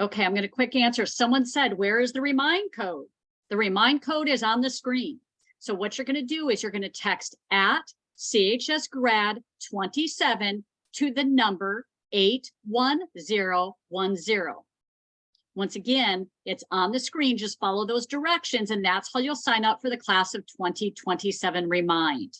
Okay, I'm going to quick answer. Someone said, where is the remind code? The remind code is on the screen. So what you're going to do is you're going to text at CHS grad 27 to the number 81010. Once again, it's on the screen. Just follow those directions, and that's how you'll sign up for the class of 2027 Remind.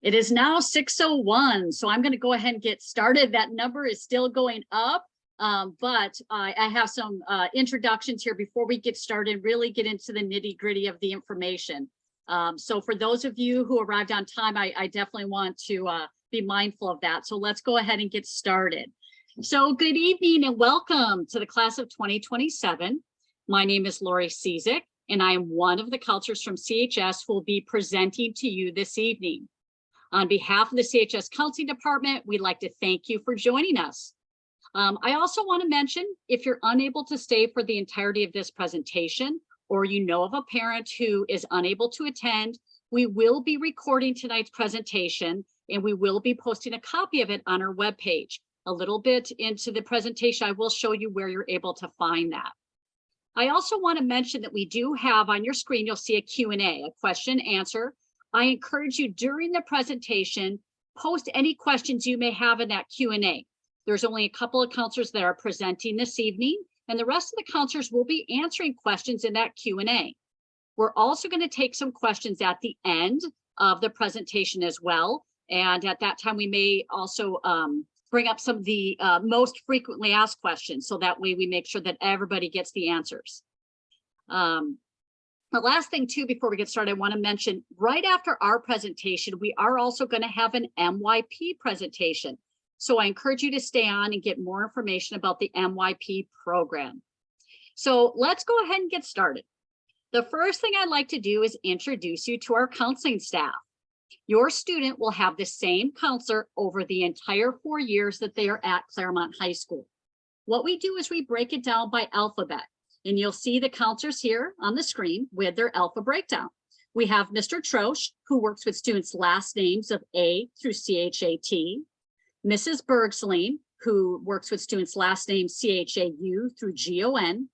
It is now 6:01, so I'm going to go ahead and get started. That number is still going up, but I have some introductions here before we get started, really get into the nitty-gritty of the information. So for those of you who arrived on time, I definitely want to be mindful of that. So let's go ahead and get started. So good evening and welcome to the class of 2027. My name is Lori Cizik, and I am one of the counselors from CHS who will be presenting to you this evening. On behalf of the CHS Counseling Department, we'd like to thank you for joining us. I also want to mention, if you're unable to stay for the entirety of this presentation, or you know of a parent who is unable to attend, we will be recording tonight's presentation, and we will be posting a copy of it on our webpage. A little bit into the presentation, I will show you where you're able to find that. I also want to mention that we do have on your screen, you'll see a Q&A, a question answer. I encourage you during the presentation, post any questions you may have in that Q&A. There's only a couple of counselors that are presenting this evening, and the rest of the counselors will be answering questions in that Q&A. We're also going to take some questions at the end of the presentation as well. And at that time, we may also bring up some of the most frequently asked questions. So that way we make sure that everybody gets the answers. The last thing too, before we get started, I want to mention right after our presentation, we are also going to have an MYP presentation. So I encourage you to stay on and get more information about the MYP program. So let's go ahead and get started. The first thing I'd like to do is introduce you to our counseling staff. Your student will have the same counselor over the entire 4 years that they are at Claremont High School. What we do is we break it down by alphabet, and you'll see the counselors here on the screen with their alpha breakdown. We have Mr. Troche, who works with students' last names of A through CHAT, Mrs. Bergslein, who works with students' last names CHAU through GON,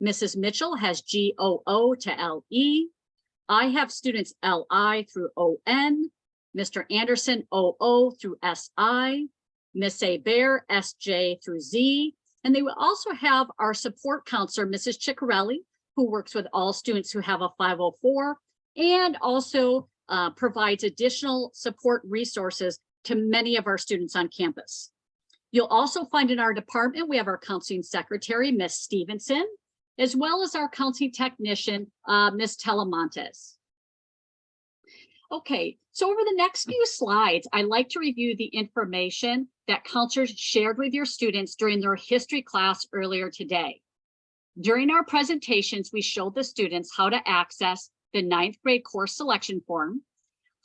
Mrs. Mitchell has GOO to LE, I have students LI through ON, Mr. Anderson OO through SI, Miss A. Bear SJ through Z, and they will also have our support counselor, Mrs. Ciccarelli, who works with all students who have a 504 and also provides additional support resources to many of our students on campus. You'll also find in our department, we have our counseling secretary, Miss Stevenson, as well as our counseling technician, Ms. Telemontes. Okay, so over the next few slides, I'd like to review the information that counselors shared with your students during their history class earlier today. During our presentations, we showed the students how to access the 9th grade course selection form,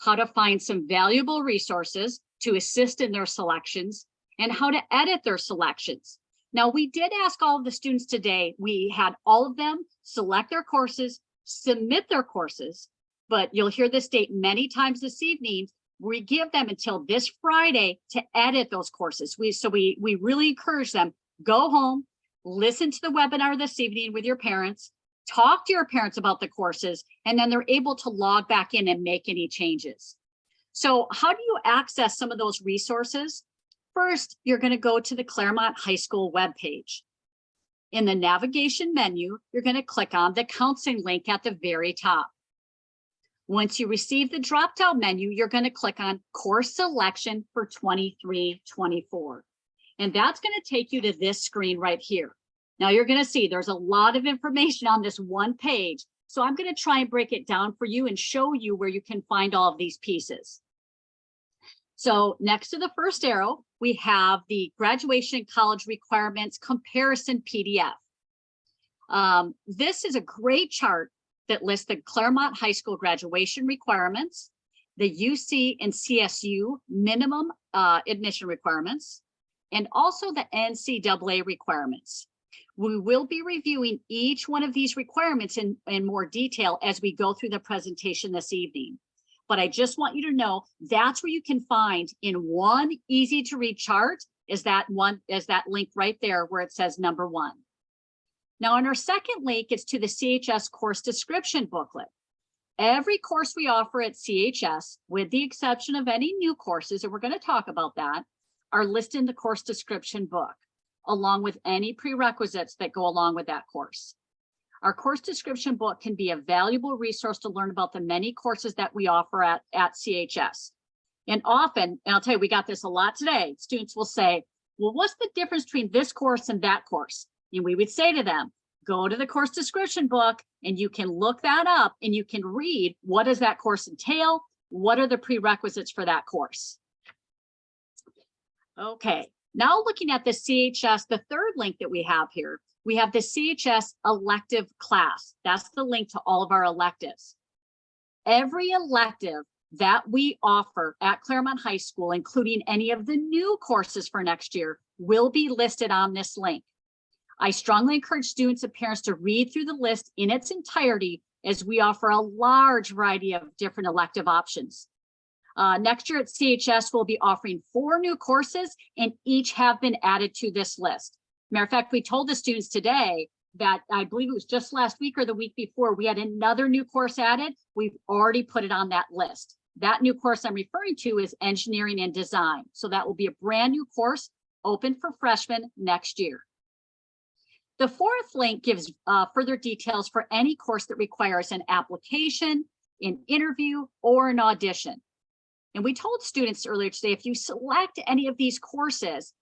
how to find some valuable resources to assist in their selections, and how to edit their selections. Now, we did ask all of the students today, we had all of them select their courses, submit their courses, but you'll hear this date many times this evening. We give them until this Friday to edit those courses. We really encourage them, go home, listen to the webinar this evening with your parents, talk to your parents about the courses, and then they're able to log back in and make any changes. So how do you access some of those resources? First, you're going to go to the Claremont High School webpage. In the navigation menu, you're going to click on the counseling link at the very top. Once you receive the drop-down menu, you're going to click on course selection for 23-24. And that's going to take you to this screen right here. Now you're going to see there's a lot of information on this one page. So I'm going to try and break it down for you and show you where you can find all of these pieces. So next to the first arrow, we have the graduation college requirements comparison PDF. This is a great chart that lists the Claremont High School graduation requirements, the UC and CSU minimum admission requirements, and also the NCAA requirements. We will be reviewing each one of these requirements in more detail as we go through the presentation this evening. But I just want you to know that's where you can find in one easy to read chart is that link right there where it says number 1. Now on our second link, it's to the CHS course description booklet. Every course we offer at CHS, with the exception of any new courses, and we're going to talk about that, are listed in the course description book, along with any prerequisites that go along with that course. Our course description book can be a valuable resource to learn about the many courses that we offer at CHS. And often, and I'll tell you, we got this a lot today, students will say, well, what's the difference between this course and that course? And we would say to them, go to the course description book and you can look that up and you can read what does that course entail? What are the prerequisites for that course? Okay, now looking at the CHS, the third link that we have here, we have the CHS elective class. That's the link to all of our electives. Every elective that we offer at Claremont High School, including any of the new courses for next year, will be listed on this link. I strongly encourage students and parents to read through the list in its entirety, as we offer a large variety of different elective options. Next year at CHS, we'll be offering 4 new courses, and each have been added to this list. Matter of fact, we told the students today that I believe it was just last week or the week before, we had another new course added. We've already put it on that list. That new course I'm referring to is engineering and design. So that will be a brand new course open for freshmen next year. The fourth link gives further details for any course that requires an application, an interview, or an audition. And we told students earlier today, if you select any of these courses,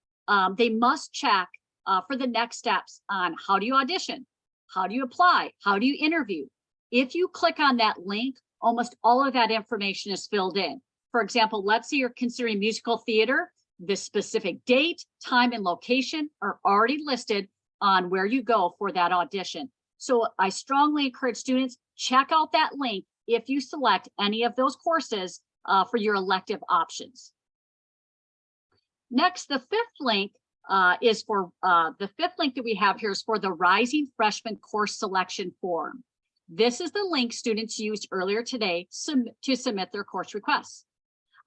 they must check for the next steps on how do you audition, how do you apply, how do you interview. If you click on that link, almost all of that information is filled in. For example, let's say you're considering musical theater, the specific date, time, and location are already listed on where you go for that audition. So I strongly encourage students, check out that link if you select any of those courses for your elective options. Next, the fifth link that we have here is for the Rising Freshman Course Selection Form. This is the link students used earlier today to submit their course requests.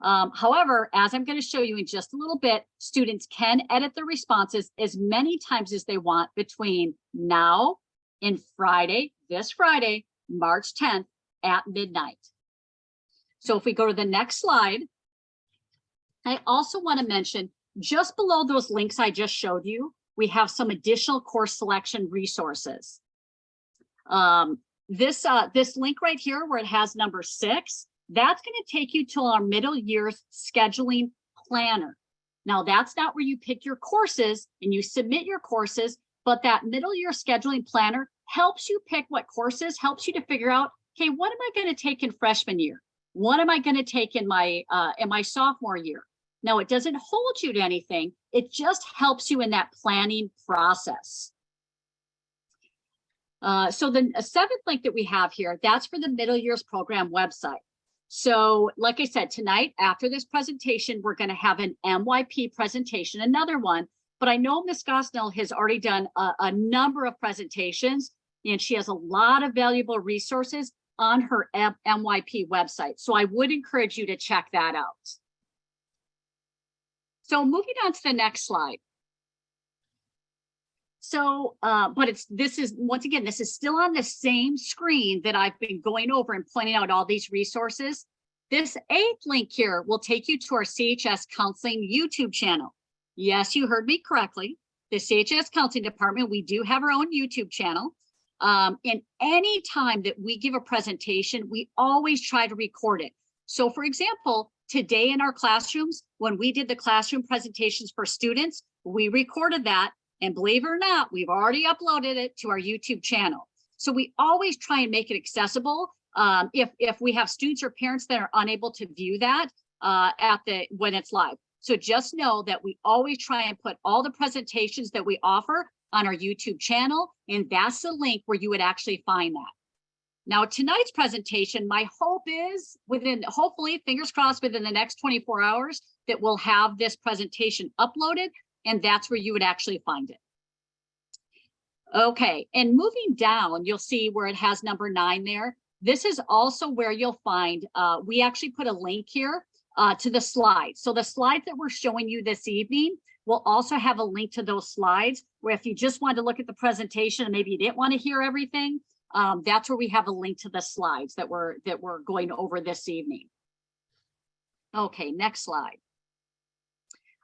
However, as I'm going to show you in just a little bit, students can edit the responses as many times as they want between now and Friday, this Friday, March 10th at midnight. So if we go to the next slide, I also want to mention just below those links I just showed you, we have some additional course selection resources. This link right here where it has number 6, that's going to take you to our middle year's scheduling planner. Now, that's not where you pick your courses and you submit your courses, but that middle year scheduling planner helps you pick what courses, helps you to figure out, okay, what am I going to take in freshman year? What am I going to take in my sophomore year? Now, it doesn't hold you to anything. It just helps you in that planning process. So the 7th link that we have here, that's for the middle years program website. So like I said, tonight after this presentation, we're going to have an MYP presentation, another one, but I know Ms. Gosnell has already done a number of presentations and she has a lot of valuable resources on her MYP website. So I would encourage you to check that out. So moving on to the next slide. So, but this is still on the same screen that I've been going over and pointing out all these resources. This 8th link here will take you to our CHS Counseling YouTube channel. Yes, you heard me correctly. The CHS Counseling Department, we do have our own YouTube channel. And any time that we give a presentation, we always try to record it. So for example, today in our classrooms, when we did the classroom presentations for students, we recorded that. And believe it or not, we've already uploaded it to our YouTube channel. So we always try and make it accessible. If we have students or parents that are unable to view that when it's live. So just know that we always try and put all the presentations that we offer on our YouTube channel, and that's the link where you would actually find that. Now, tonight's presentation, my hope is hopefully, fingers crossed, within the next 24 hours, that we'll have this presentation uploaded, and that's where you would actually find it. Okay, and moving down, you'll see where it has number 9 there. This is also where you'll find, we actually put a link here to the slides. So the slides that we're showing you this evening will also have a link to those slides, where if you just wanted to look at the presentation and maybe you didn't want to hear everything, that's where we have a link to the slides that we're going over this evening. Okay, next slide.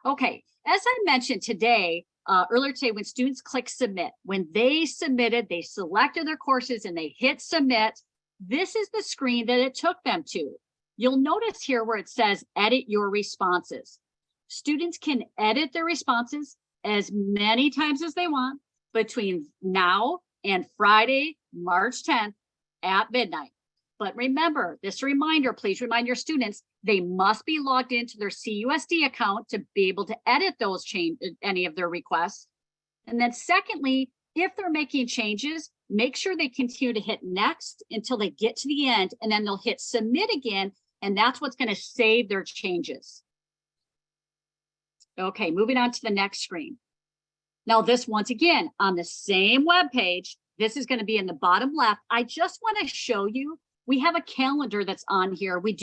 Okay, as I mentioned today, earlier today, when students click submit, when they submitted, they selected their courses and they hit submit, this is the screen that it took them to. You'll notice here where it says edit your responses. Students can edit their responses as many times as they want between now and Friday, March 10th at midnight. But remember, this reminder, please remind your students, they must be logged into their CUSD account to be able to edit those any of their requests. And then secondly, if they're making changes, make sure they continue to hit next until they get to the end, and then they'll hit submit again, and that's what's going to save their changes. Okay, moving on to the next screen. Now this, once again, on the same web page, this is going to be in the bottom left. I just want to show you, we have a calendar that's on here. We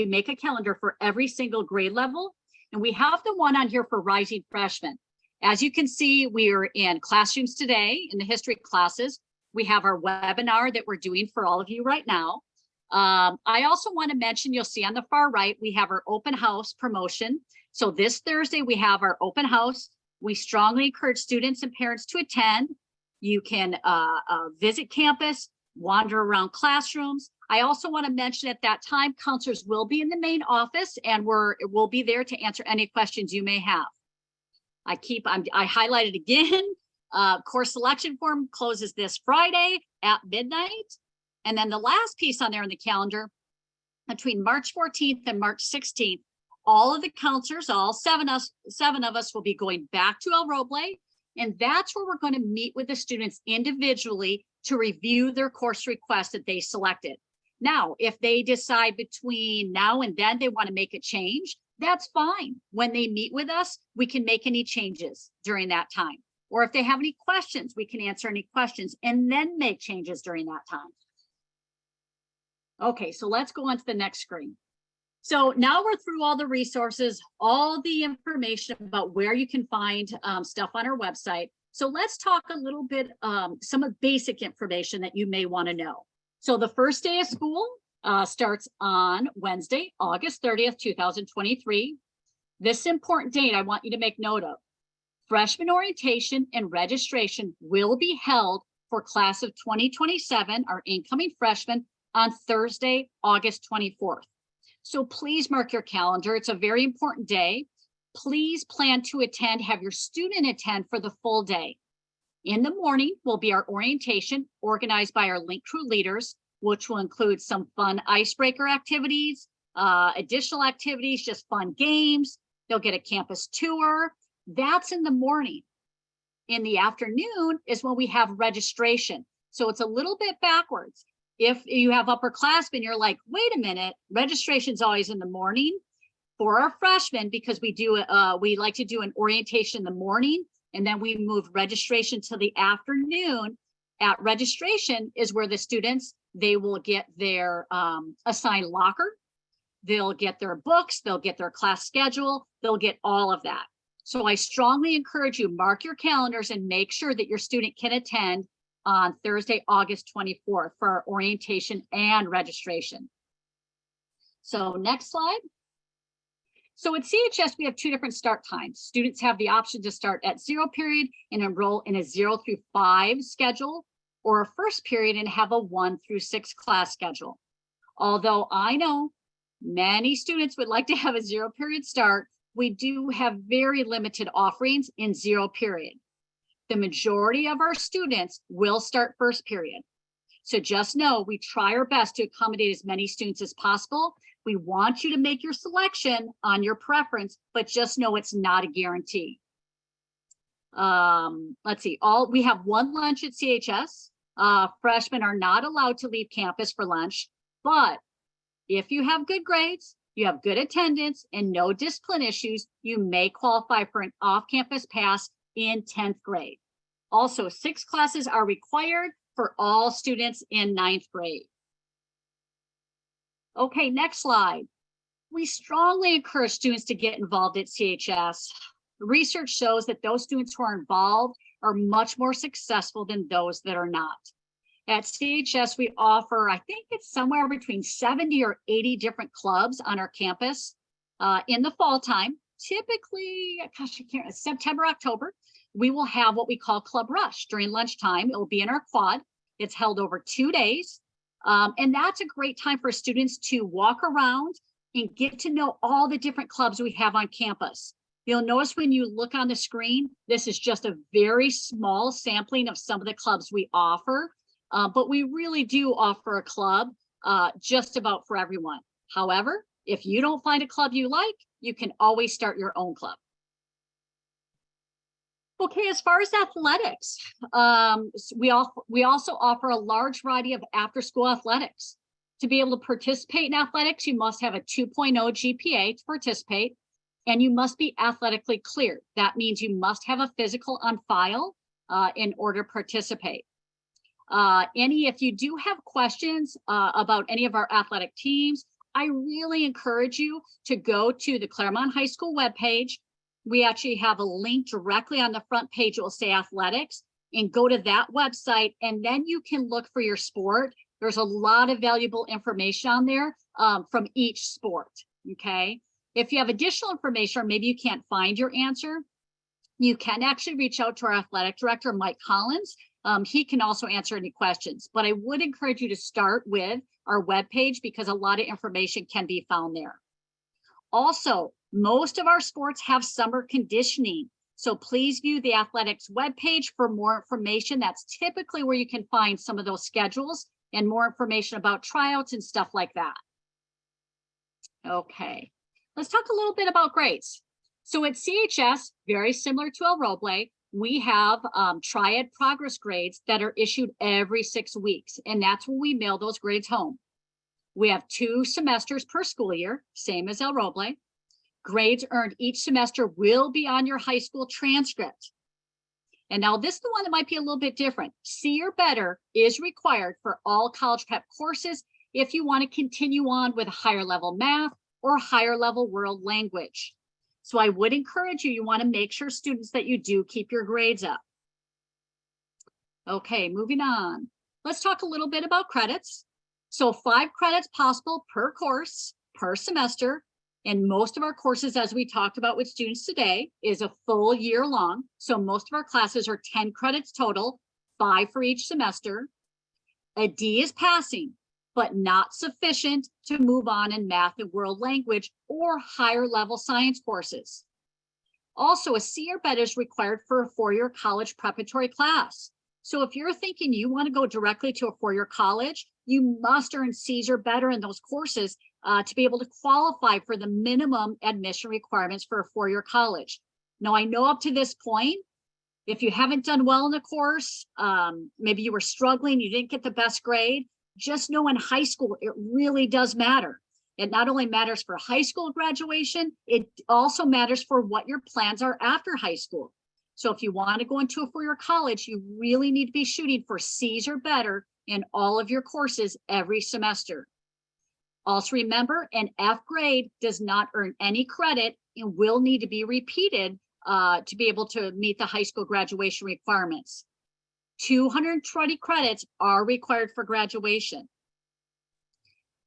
make a calendar for every single grade level, and we have the one on here for rising freshmen. As you can see, we are in classrooms today in the history classes. We have our webinar that we're doing for all of you right now. I also want to mention, you'll see on the far right, we have our open house promotion. So this Thursday, we have our open house. We strongly encourage students and parents to attend. You can visit campus, wander around classrooms. I also want to mention at that time, counselors will be in the main office, and we'll be there to answer any questions you may have. I highlighted again, course selection form closes this Friday at midnight. And then the last piece on there in the calendar, between March 14th and March 16th, all of the counselors, all seven of us will be going back to El Roble. And that's where we're going to meet with the students individually to review their course requests that they selected. Now, if they decide between now and then they want to make a change, that's fine. When they meet with us, we can make any changes during that time. Or if they have any questions, we can answer any questions and then make changes during that time. Okay, so let's go on to the next screen. So now we're through all the resources, all the information about where you can find stuff on our website. So let's talk a little bit, some of basic information that you may want to know. So the first day of school starts on Wednesday, August 30th, 2023. This important date I want you to make note of. Freshman orientation and registration will be held for class of 2027, our incoming freshmen, on Thursday, August 24th. So please mark your calendar. It's a very important day. Please plan to attend, have your student attend for the full day. In the morning will be our orientation organized by our link crew leaders, which will include some fun icebreaker activities, additional activities, just fun games. They'll get a campus tour. That's in the morning. In the afternoon is when we have registration. So it's a little bit backwards. If you have upperclassmen, you're like, wait a minute, registration's always in the morning. For our freshmen, because we like to do an orientation in the morning, and then we move registration to the afternoon. At registration is where the students, they will get their assigned locker, they'll get their books, they'll get their class schedule, they'll get all of that. So I strongly encourage you, mark your calendars and make sure that your student can attend on Thursday, August 24th for our orientation and registration. So next slide. So at CHS, we have two different start times. Students have the option to start at 0 period and enroll in a 0 through 5 schedule, or a first period and have a 1 through 6 class schedule. Although I know many students would like to have a 0 period start, we do have very limited offerings in 0 period. The majority of our students will start first period. So just know we try our best to accommodate as many students as possible. We want you to make your selection on your preference, but just know it's not a guarantee. Let's see, we have one lunch at CHS. Freshmen are not allowed to leave campus for lunch, but if you have good grades, you have good attendance and no discipline issues, you may qualify for an off-campus pass in 10th grade. Also, 6 classes are required for all students in 9th grade. Okay, next slide. We strongly encourage students to get involved at CHS. Research shows that those students who are involved are much more successful than those that are not. At CHS, we offer, I think it's somewhere between 70 or 80 different clubs on our campus in the fall time. Typically, gosh, I can't, September, October, we will have what we call Club Rush during lunchtime. It will be in our quad. It's held over 2 days. And that's a great time for students to walk around and get to know all the different clubs we have on campus. You'll notice when you look on the screen, this is just a very small sampling of some of the clubs we offer, but we really do offer a club just about for everyone. However, if you don't find a club you like, you can always start your own club. Okay, as far as athletics, we also offer a large variety of after-school athletics. To be able to participate in athletics, you must have a 2.0 GPA to participate, and you must be athletically cleared. That means you must have a physical on file in order to participate. If you do have questions about any of our athletic teams, I really encourage you to go to the Claremont High School webpage. We actually have a link directly on the front page. It will say athletics, and go to that website, and then you can look for your sport. There's a lot of valuable information on there from each sport, okay? If you have additional information, or maybe you can't find your answer, you can actually reach out to our athletic director, Mike Collins. He can also answer any questions, but I would encourage you to start with our webpage because a lot of information can be found there. Also, most of our sports have summer conditioning, so please view the athletics webpage for more information. That's typically where you can find some of those schedules and more information about tryouts and stuff like that. Okay, let's talk a little bit about grades. So at CHS, very similar to El Roble, we have triad progress grades that are issued every 6 weeks, and that's when we mail those grades home. We have 2 semesters per school year, same as El Roble. Grades earned each semester will be on your high school transcript. And now this is the one that might be a little bit different. C or better is required for all college prep courses if you want to continue on with higher level math or higher level world language. So I would encourage you, you want to make sure students that you do keep your grades up. Okay, moving on. Let's talk a little bit about credits. So 5 credits possible per course, per semester. And most of our courses, as we talked about with students today, is a full year long. So most of our classes are 10 credits total, 5 for each semester. A D is passing, but not sufficient to move on in math and world language or higher level science courses. Also, a C or better is required for a 4-year college preparatory class. So if you're thinking you want to go directly to a 4-year college, you must earn C's or better in those courses to be able to qualify for the minimum admission requirements for a 4-year college. Now, I know up to this point, if you haven't done well in the course, maybe you were struggling, you didn't get the best grade, just know in high school, it really does matter. It not only matters for high school graduation, it also matters for what your plans are after high school. So if you want to go into a 4-year college, you really need to be shooting for C's or better in all of your courses every semester. Also remember, an F grade does not earn any credit and will need to be repeated to be able to meet the high school graduation requirements. 220 credits are required for graduation.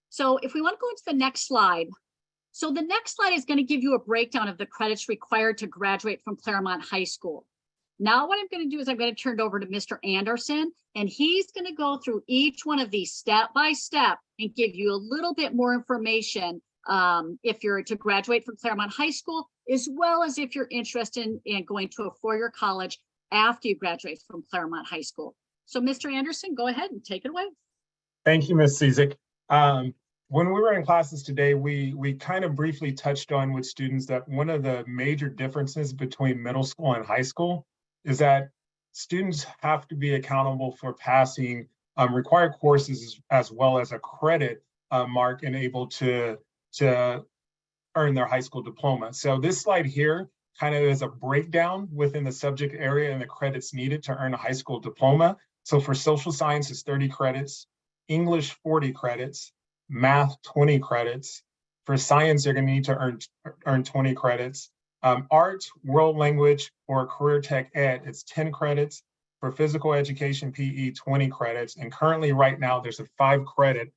So if we want to go into the next slide. So the next slide is going to give you a breakdown of the credits required to graduate from Claremont High School. Now what I'm going to do is I'm going to turn it over to Mr. Anderson, and he's going to go through each one of these step by step and give you a little bit more information if you're to graduate from Claremont High School, as well as if you're interested in going to a 4-year college after you graduate from Claremont High School. So Mr. Anderson, go ahead and take it away. Thank you, Ms. Cizik. When we were in classes today, we kind of briefly touched on with students that one of the major differences between middle school and high school is that students have to be accountable for passing required courses as well as a credit mark and able to earn their high school diploma. So this slide here kind of is a breakdown within the subject area and the credits needed to earn a high school diploma. So for social sciences, 30 credits, English, 40 credits, math, 20 credits, For science, they're going to need to earn 20 credits. Art, world language, or career tech ed, it's 10 credits. For physical education, PE, 20 credits. And currently right now, there's a 5-credit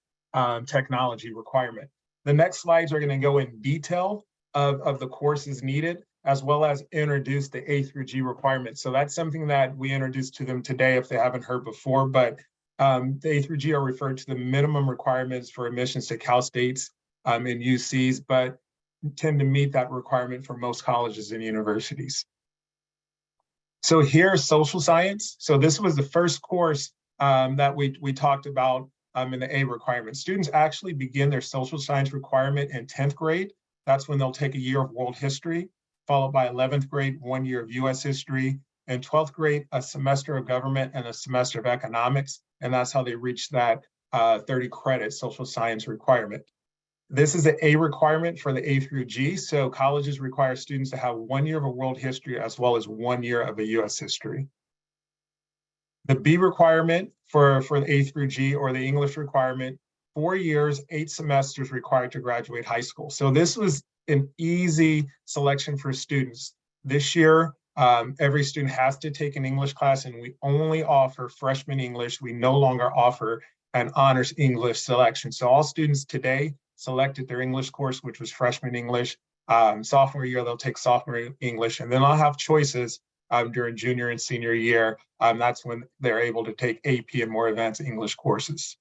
technology requirement. The next slides are going to go in detail of the courses needed, as well as introduce the A through G requirements. So that's something that we introduced to them today if they haven't heard before, but the A through G are referred to the minimum requirements for admissions to Cal States and UCs, but tend to meet that requirement for most colleges and universities. So here's social science. So this was the first course that we talked about in the A requirement. Students actually begin their social science requirement in 10th grade. That's when they'll take a year of world history, followed by 11th grade, 1 year of US history, and 12th grade, a semester of government and a semester of economics. And that's how they reach that 30 credit social science requirement. This is the A requirement for the A through G. So colleges require students to have 1 year of a world history as well as 1 year of a US history. The B requirement for the A through G, or the English requirement, 4 years, 8 semesters required to graduate high school. So this was an easy selection for students. This year, every student has to take an English class, and we only offer freshman English. We no longer offer an honors English selection. So all students today selected their English course, which was freshman English. Sophomore year, they'll take sophomore English, and then I'll have choices during junior and senior year. That's when they're able to take AP and more advanced English courses.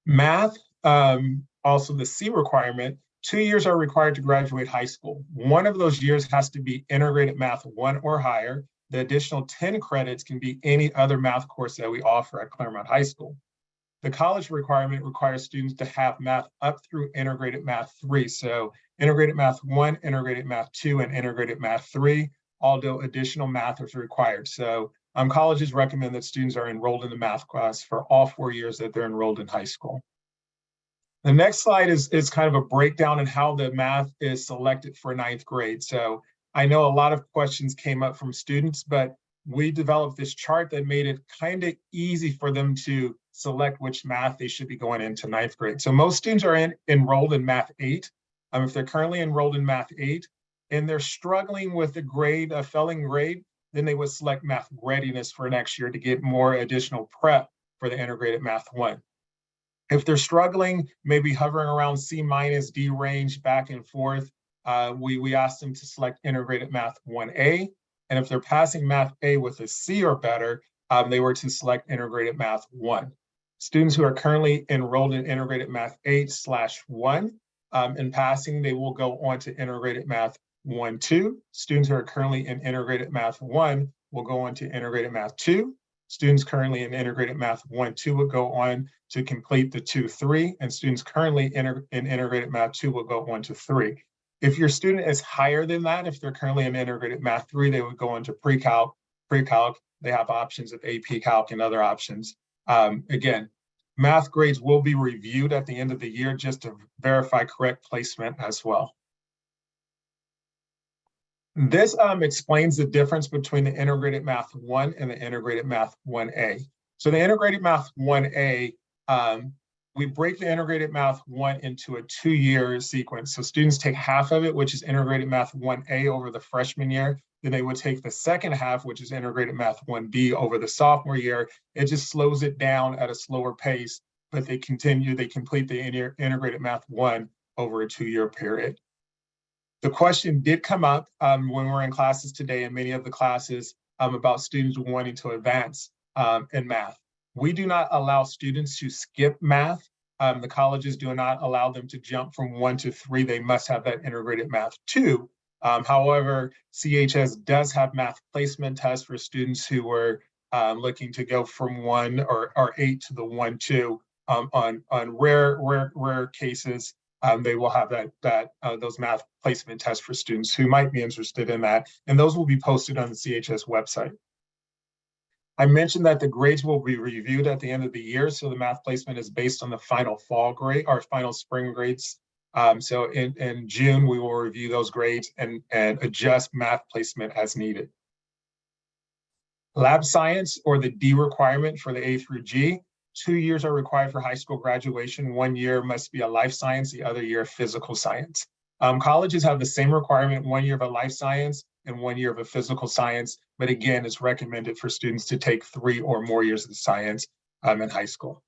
Math, also the C requirement, 2 years are required to graduate high school. One of those years has to be integrated math 1 or higher. The additional 10 credits can be any other math course that we offer at Claremont High School. The college requirement requires students to have math up through integrated math 3. So integrated math 1, integrated math 2, and integrated math 3, although additional math is required. So colleges recommend that students are enrolled in the math class for all 4 years that they're enrolled in high school. The next slide is kind of a breakdown in how the math is selected for 9th grade. So I know a lot of questions came up from students, but we developed this chart that made it kind of easy for them to select which math they should be going into 9th grade. So most students are enrolled in Math 8. If they're currently enrolled in Math 8 and they're struggling with a grade, a failing grade, then they would select Math Readiness for next year to get more additional prep for the integrated Math 1. If they're struggling, maybe hovering around C-, D range back and forth, we ask them to select integrated Math 1A. And if they're passing Math A with a C or better, they were to select integrated Math 1. Students who are currently enrolled in integrated Math 8/1 in passing, they will go on to integrated Math 1-2. Students who are currently in integrated Math 1 will go on to integrated Math 2. Students currently in integrated Math 1-2 will go on to complete the 2-3, and students currently in integrated Math 2 will go on to 3. If your student is higher than that, if they're currently in integrated Math 3, they would go on to pre-calc. They have options of AP Calc and other options. Again, math grades will be reviewed at the end of the year just to verify correct placement as well. This explains the difference between the integrated Math 1 and the integrated Math 1A. So the integrated Math 1A, we break the integrated Math 1 into a 2-year sequence. So students take half of it, which is integrated Math 1A over the freshman year. Then they would take the second half, which is integrated Math 1B over the sophomore year. It just slows it down at a slower pace, but they complete the integrated Math 1 over a 2-year period. The question did come up when we're in classes today, in many of the classes, about students wanting to advance in math. We do not allow students to skip math. The colleges do not allow them to jump from 1 to 3. They must have that integrated Math 2. However, CHS does have math placement tests for students who were looking to go from 1 or 8 to the 1-2. On rare cases, they will have those math placement tests for students who might be interested in that, and those will be posted on the CHS website. I mentioned that the grades will be reviewed at the end of the year, so the math placement is based on the final fall grade or final spring grades. So in June, we will review those grades and adjust math placement as needed. Lab science, or the D requirement for the A through G, 2 years are required for high school graduation. 1 year must be a life science, the other year physical science. Colleges have the same requirement, 1 year of a life science and 1 year of a physical science. But again, it's recommended for students to take 3 or more years of science in high school.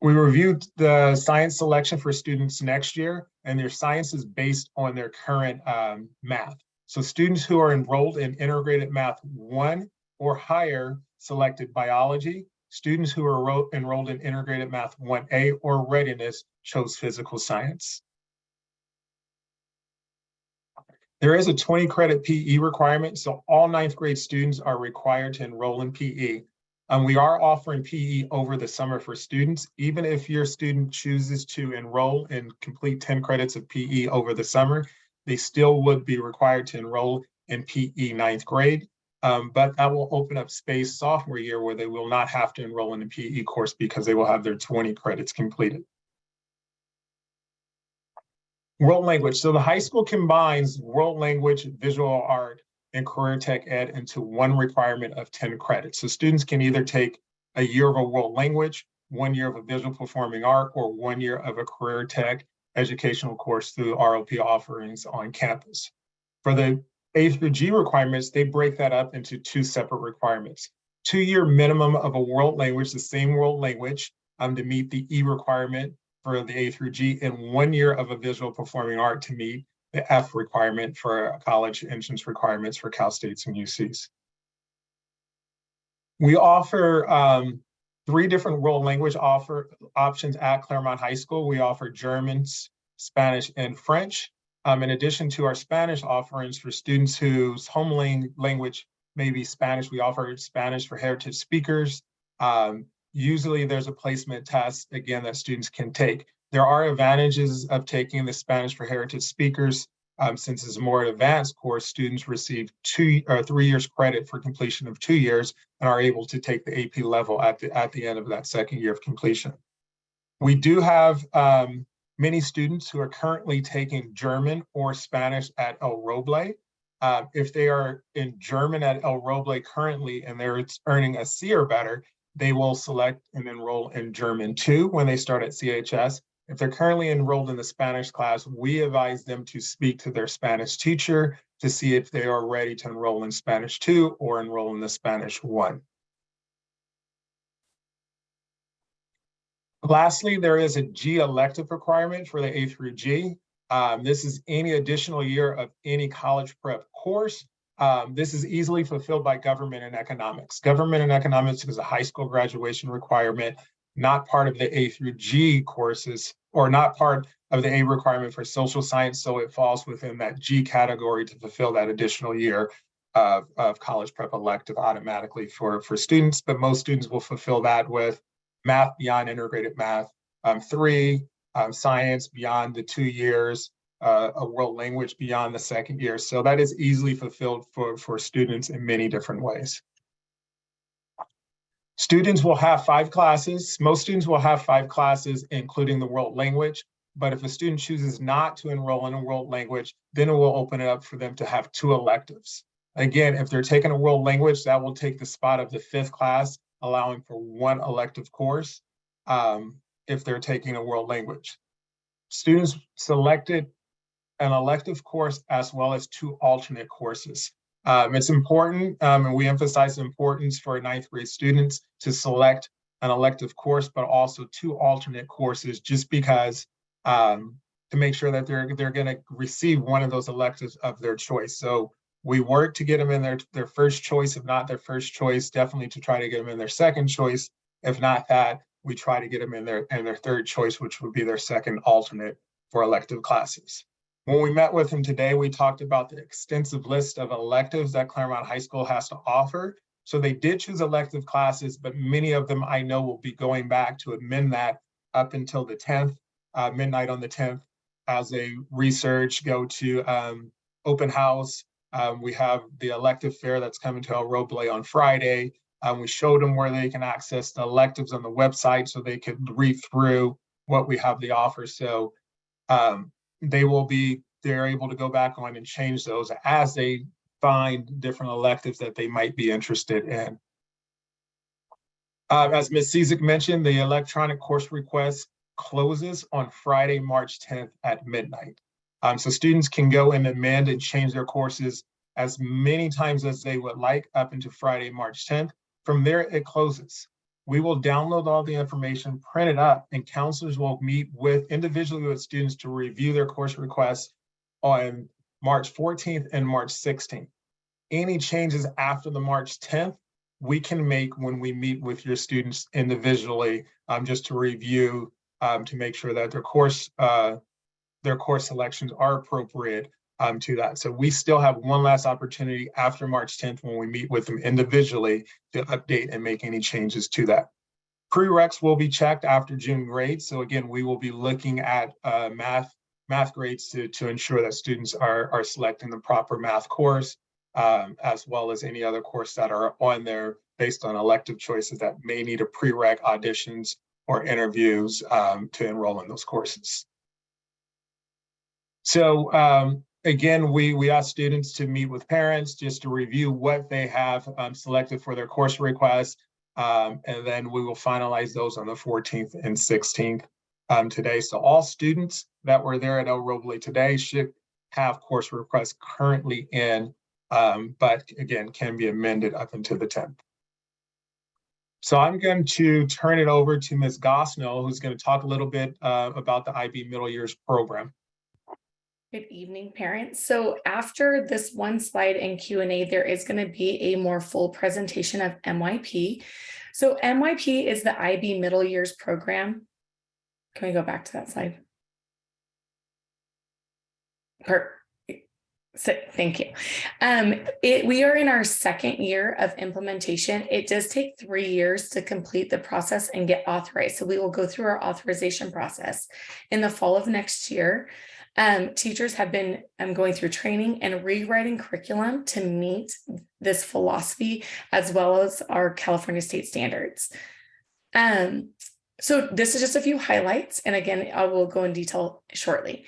We reviewed the science selection for students next year, and their science is based on their current math. So students who are enrolled in integrated math 1 or higher selected biology. Students who are enrolled in integrated math 1A or readiness chose physical science. There is a 20 credit PE requirement, so all 9th grade students are required to enroll in PE. We are offering PE over the summer for students. Even if your student chooses to enroll and complete 10 credits of PE over the summer, they still would be required to enroll in PE 9th grade. But that will open up space sophomore year where they will not have to enroll in a PE course because they will have their 20 credits completed. World language. So the high school combines world language, visual art, and career tech ed into one requirement of 10 credits. So students can either take a year of a world language, 1 year of a visual performing art, or 1 year of a career tech educational course through ROP offerings on campus. For the A through G requirements, they break that up into 2 separate requirements. 2-year minimum of a world language, the same world language, to meet the E requirement for the A through G, and 1 year of a visual performing art to meet the F requirement for college entrance requirements for Cal States and UCs. We offer 3 different world language options at Claremont High School. We offer German, Spanish, and French. In addition to our Spanish offerings for students whose home language may be Spanish, we offer Spanish for heritage speakers. Usually there's a placement test, again, that students can take. There are advantages of taking the Spanish for heritage speakers. Since it's a more advanced course, students receive 2 or 3 years credit for completion of 2 years and are able to take the AP level at the end of that second year of completion. We do have many students who are currently taking German or Spanish at El Roble. If they are in German at El Roble currently and they're earning a C or better, they will select and enroll in German 2 when they start at CHS. If they're currently enrolled in the Spanish class, we advise them to speak to their Spanish teacher to see if they are ready to enroll in Spanish 2 or enroll in the Spanish 1. Lastly, there is a G elective requirement for the A through G. This is any additional year of any college prep course. This is easily fulfilled by government and economics. Government and economics is a high school graduation requirement, not part of the A through G courses, or not part of the A requirement for social science, so it falls within that G category to fulfill that additional year of college prep elective automatically for students, but most students will fulfill that with math beyond integrated math 3, science beyond the 2 years, a world language beyond the second year. So that is easily fulfilled for students in many different ways. Students will have 5 classes. Most students will have 5 classes, including the world language. But if a student chooses not to enroll in a world language, then it will open it up for them to have 2 electives. Again, if they're taking a world language, that will take the spot of the 5th class, allowing for 1 elective course if they're taking a world language. Students selected an elective course as well as 2 alternate courses. It's important, and we emphasize the importance for 9th grade students to select an elective course, but also 2 alternate courses, just because to make sure that they're going to receive one of those electives of their choice. So we work to get them in their first choice. If not their first choice, definitely to try to get them in their second choice. If not that, we try to get them in their third choice, which would be their second alternate for elective classes. When we met with him today, we talked about the extensive list of electives that Claremont High School has to offer. So they did choose elective classes, but many of them I know will be going back to amend that up until the 10th, midnight on the 10th, as they research, go to open house. We have the elective fair that's coming to El Roble on Friday. We showed them where they can access the electives on the website so they could read through what we have to offer. So they're able to go back on and change those as they find different electives that they might be interested in. As Ms. Cizik mentioned, the electronic course request closes on Friday, March 10th at midnight. So students can go and amend and change their courses as many times as they would like up into Friday, March 10th. From there, it closes. We will download all the information, print it up, and counselors will meet individually with students to review their course requests on March 14th and March 16th. Any changes after the March 10th, we can make when we meet with your students individually, just to review, to make sure that their course selections are appropriate to that. So we still have one last opportunity after March 10th when we meet with them individually to update and make any changes to that. Prereqs will be checked after June grades. So again, we will be looking at math grades to ensure that students are selecting the proper math course, as well as any other course that are on there based on elective choices that may need a prereq auditions or interviews to enroll in those courses. So again, we ask students to meet with parents just to review what they have selected for their course request. And then we will finalize those on the 14th and 16th today. So all students that were there at El Roble today should have course requests currently in, but again, can be amended up until the 10th. So I'm going to turn it over to Ms. Gosnell, who's going to talk a little bit about the IB Middle Years program. Good evening, parents. So after this one slide and Q&A, there is going to be a more full presentation of MYP. So MYP is the IB Middle Years program. Can we go back to that slide? Thank you. We are in our second year of implementation. It does take 3 years to complete the process and get authorized. So we will go through our authorization process in the fall of next year. Teachers have been going through training and rewriting curriculum to meet this philosophy as well as our California state standards. So this is just a few highlights. And again, I will go in detail shortly.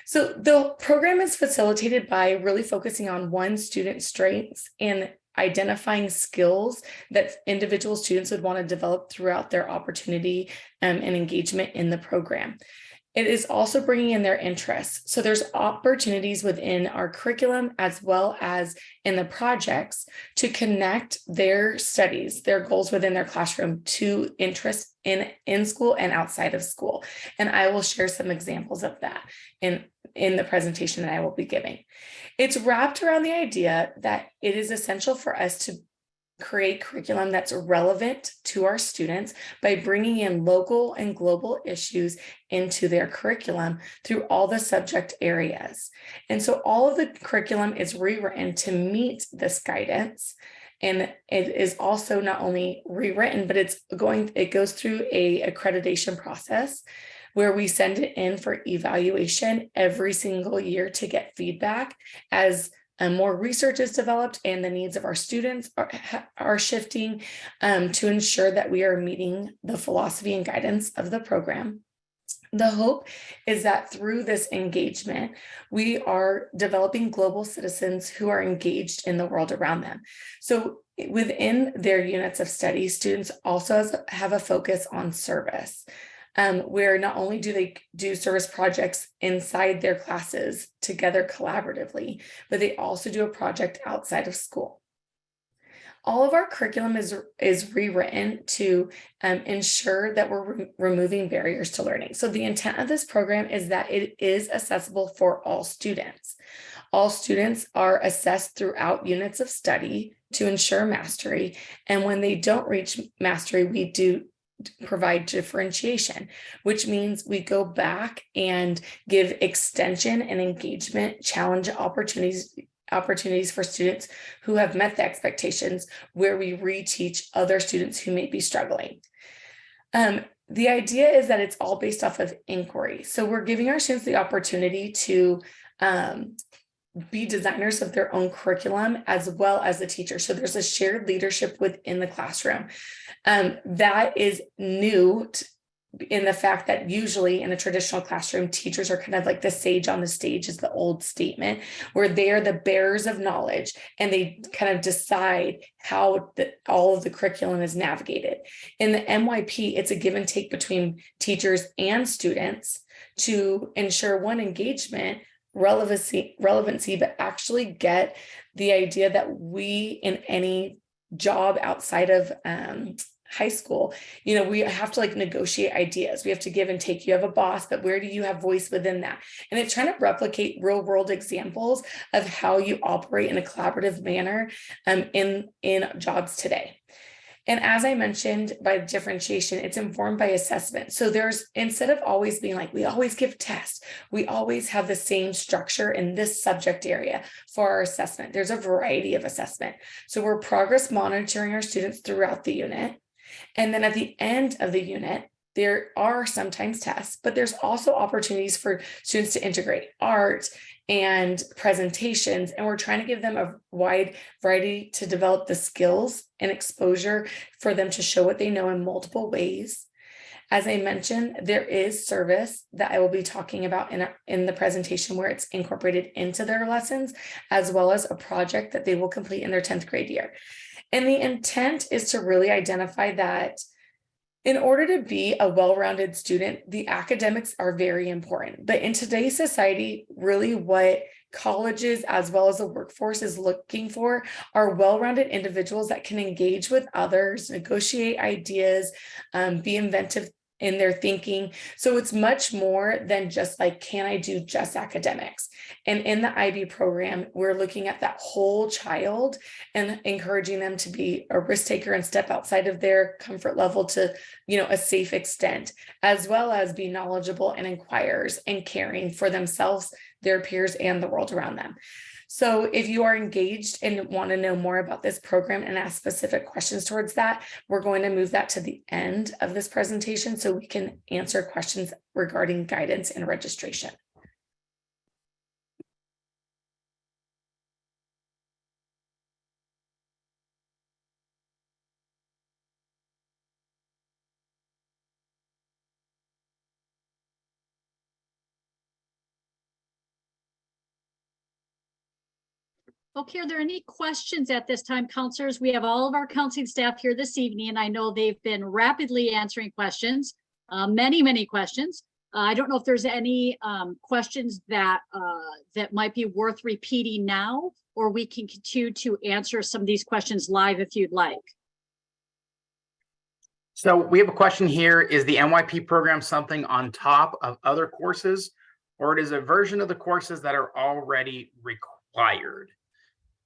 So the program is facilitated by really focusing on one student's strengths and identifying skills that individual students would want to develop throughout their opportunity and engagement in the program. It is also bringing in their interests. So there's opportunities within our curriculum as well as in the projects to connect their studies, their goals within their classroom to interests in school and outside of school. And I will share some examples of that in the presentation that I will be giving. It's wrapped around the idea that it is essential for us to create curriculum that's relevant to our students by bringing in local and global issues into their curriculum through all the subject areas. And so all of the curriculum is rewritten to meet this guidance. And it is also not only rewritten, but it goes through a accreditation process where we send it in for evaluation every single year to get feedback as more research is developed and the needs of our students are shifting to ensure that we are meeting the philosophy and guidance of the program. The hope is that through this engagement, we are developing global citizens who are engaged in the world around them. So within their units of study, students also have a focus on service. Where not only do they do service projects inside their classes together collaboratively, but they also do a project outside of school. All of our curriculum is rewritten to ensure that we're removing barriers to learning. So the intent of this program is that it is accessible for all students. All students are assessed throughout units of study to ensure mastery. And when they don't reach mastery, we do provide differentiation, which means we go back and give extension and engagement challenge opportunities for students who have met the expectations, where we reteach other students who may be struggling. The idea is that it's all based off of inquiry. So we're giving our students the opportunity to be designers of their own curriculum as well as the teacher. So there's a shared leadership within the classroom. That is new in the fact that usually in a traditional classroom, teachers are kind of like the sage on the stage is the old statement, where they're the bearers of knowledge and they kind of decide how all of the curriculum is navigated. In the MYP, it's a give and take between teachers and students to ensure one, engagement, relevancy, but actually get the idea that we in any job outside of high school, we have to like negotiate ideas. We have to give and take. You have a boss, but where do you have voice within that? And it's trying to replicate real world examples of how you operate in a collaborative manner in jobs today. And as I mentioned, by differentiation, it's informed by assessment. So there's, instead of always being like, we always give tests, we always have the same structure in this subject area for our assessment. There's a variety of assessment. So we're progress monitoring our students throughout the unit. And then at the end of the unit, there are sometimes tests, but there's also opportunities for students to integrate art and presentations. And we're trying to give them a wide variety to develop the skills and exposure for them to show what they know in multiple ways. As I mentioned, there is service that I will be talking about in the presentation where it's incorporated into their lessons, as well as a project that they will complete in their 10th grade year. And the intent is to really identify that in order to be a well-rounded student, the academics are very important. But in today's society, really what colleges as well as the workforce is looking for are well-rounded individuals that can engage with others, negotiate ideas, be inventive in their thinking. So it's much more than just like, can I do just academics? And in the IB program, we're looking at that whole child and encouraging them to be a risk taker and step outside of their comfort level to, a safe extent, as well as be knowledgeable and inquirers and caring for themselves, their peers, and the world around them. So if you are engaged and want to know more about this program and ask specific questions towards that, we're going to move that to the end of this presentation so we can answer questions regarding guidance and registration. Okay, are there any questions at this time, counselors? We have all of our counseling staff here this evening, and I know they've been rapidly answering questions, many questions. I don't know if there's any questions that might be worth repeating now, or we can continue to answer some of these questions live if you'd like. So we have a question here. Is the NYP program something on top of other courses, or it is a version of the courses that are already required?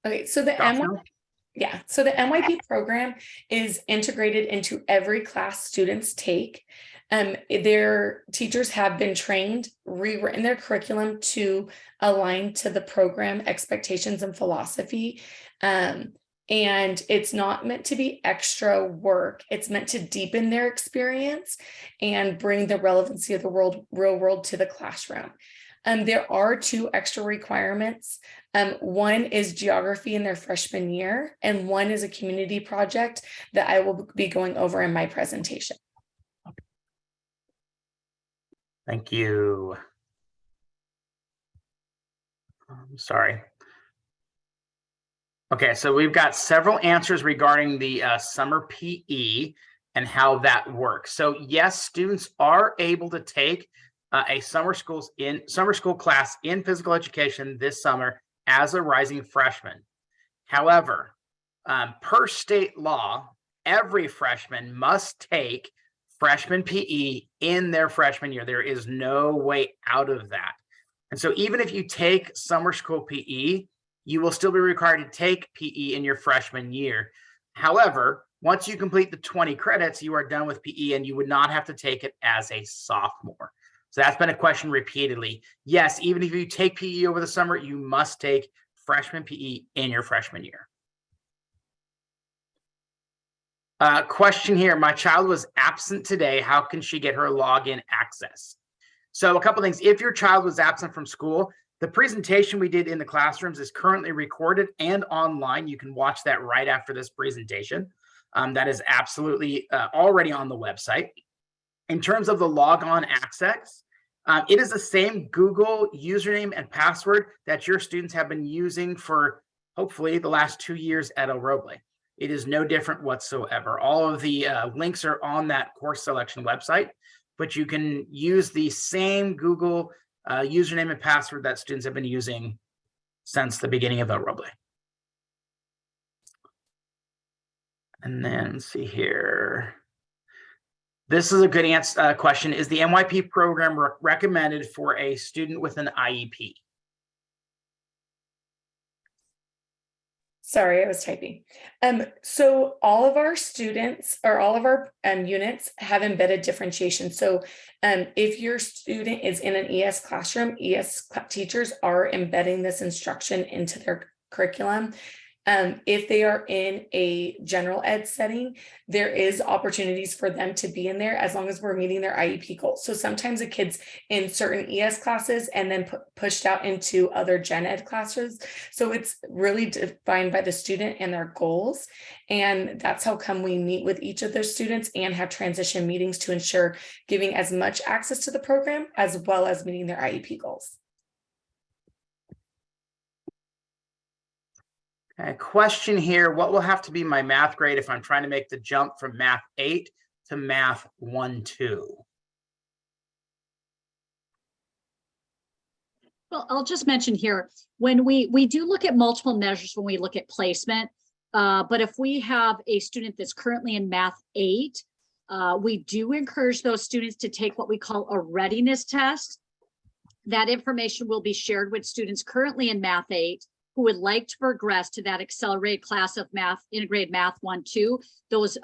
Okay, so the NYP program is integrated into every class students take. Their teachers have been trained, rewritten their curriculum to align to the program expectations and philosophy. And it's not meant to be extra work. It's meant to deepen their experience and bring the relevancy of the real world to the classroom. There are 2 extra requirements. One is geography in their freshman year, and one is a community project that I will be going over in my presentation. Thank you. Sorry. Okay, so we've got several answers regarding the summer PE and how that works. So yes, students are able to take a summer school class in physical education this summer as a rising freshman. However, per state law, every freshman must take freshman PE in their freshman year. There is no way out of that. And so even if you take summer school PE, you will still be required to take PE in your freshman year. However, once you complete the 20 credits, you are done with PE and you would not have to take it as a sophomore. So that's been a question repeatedly. Yes, even if you take PE over the summer, you must take freshman PE in your freshman year. Question here, my child was absent today. How can she get her login access? So a couple things. If your child was absent from school, the presentation we did in the classrooms is currently recorded and online. You can watch that right after this presentation. That is absolutely already on the website. In terms of the logon access, it is the same Google username and password that your students have been using for hopefully the last 2 years at El Roble. It is no different whatsoever. All of the links are on that course selection website, but you can use the same Google username and password that students have been using since the beginning of El Roble. And then let's see here. This is a good answer question. Is the MYP program recommended for a student with an IEP? Sorry, I was typing. So all of our students or all of our units have embedded differentiation. So if your student is in an ES classroom, teachers are embedding this instruction into their curriculum. If they are in a general ed setting, there is opportunities for them to be in there as long as we're meeting their IEP goals. So sometimes a kid's in certain ES classes and then pushed out into other gen ed classes. So it's really defined by the student and their goals. And that's how come we meet with each of those students and have transition meetings to ensure giving as much access to the program as well as meeting their IEP goals. A question here, what will have to be my math grade if I'm trying to make the jump from math 8 to math 1-2? Well, I'll just mention here, when we do look at multiple measures when we look at placement, but if we have a student that's currently in math 8, we do encourage those students to take what we call a readiness test. That information will be shared with students currently in math 8 who would like to progress to that accelerated class of math, integrated math 1-2. Those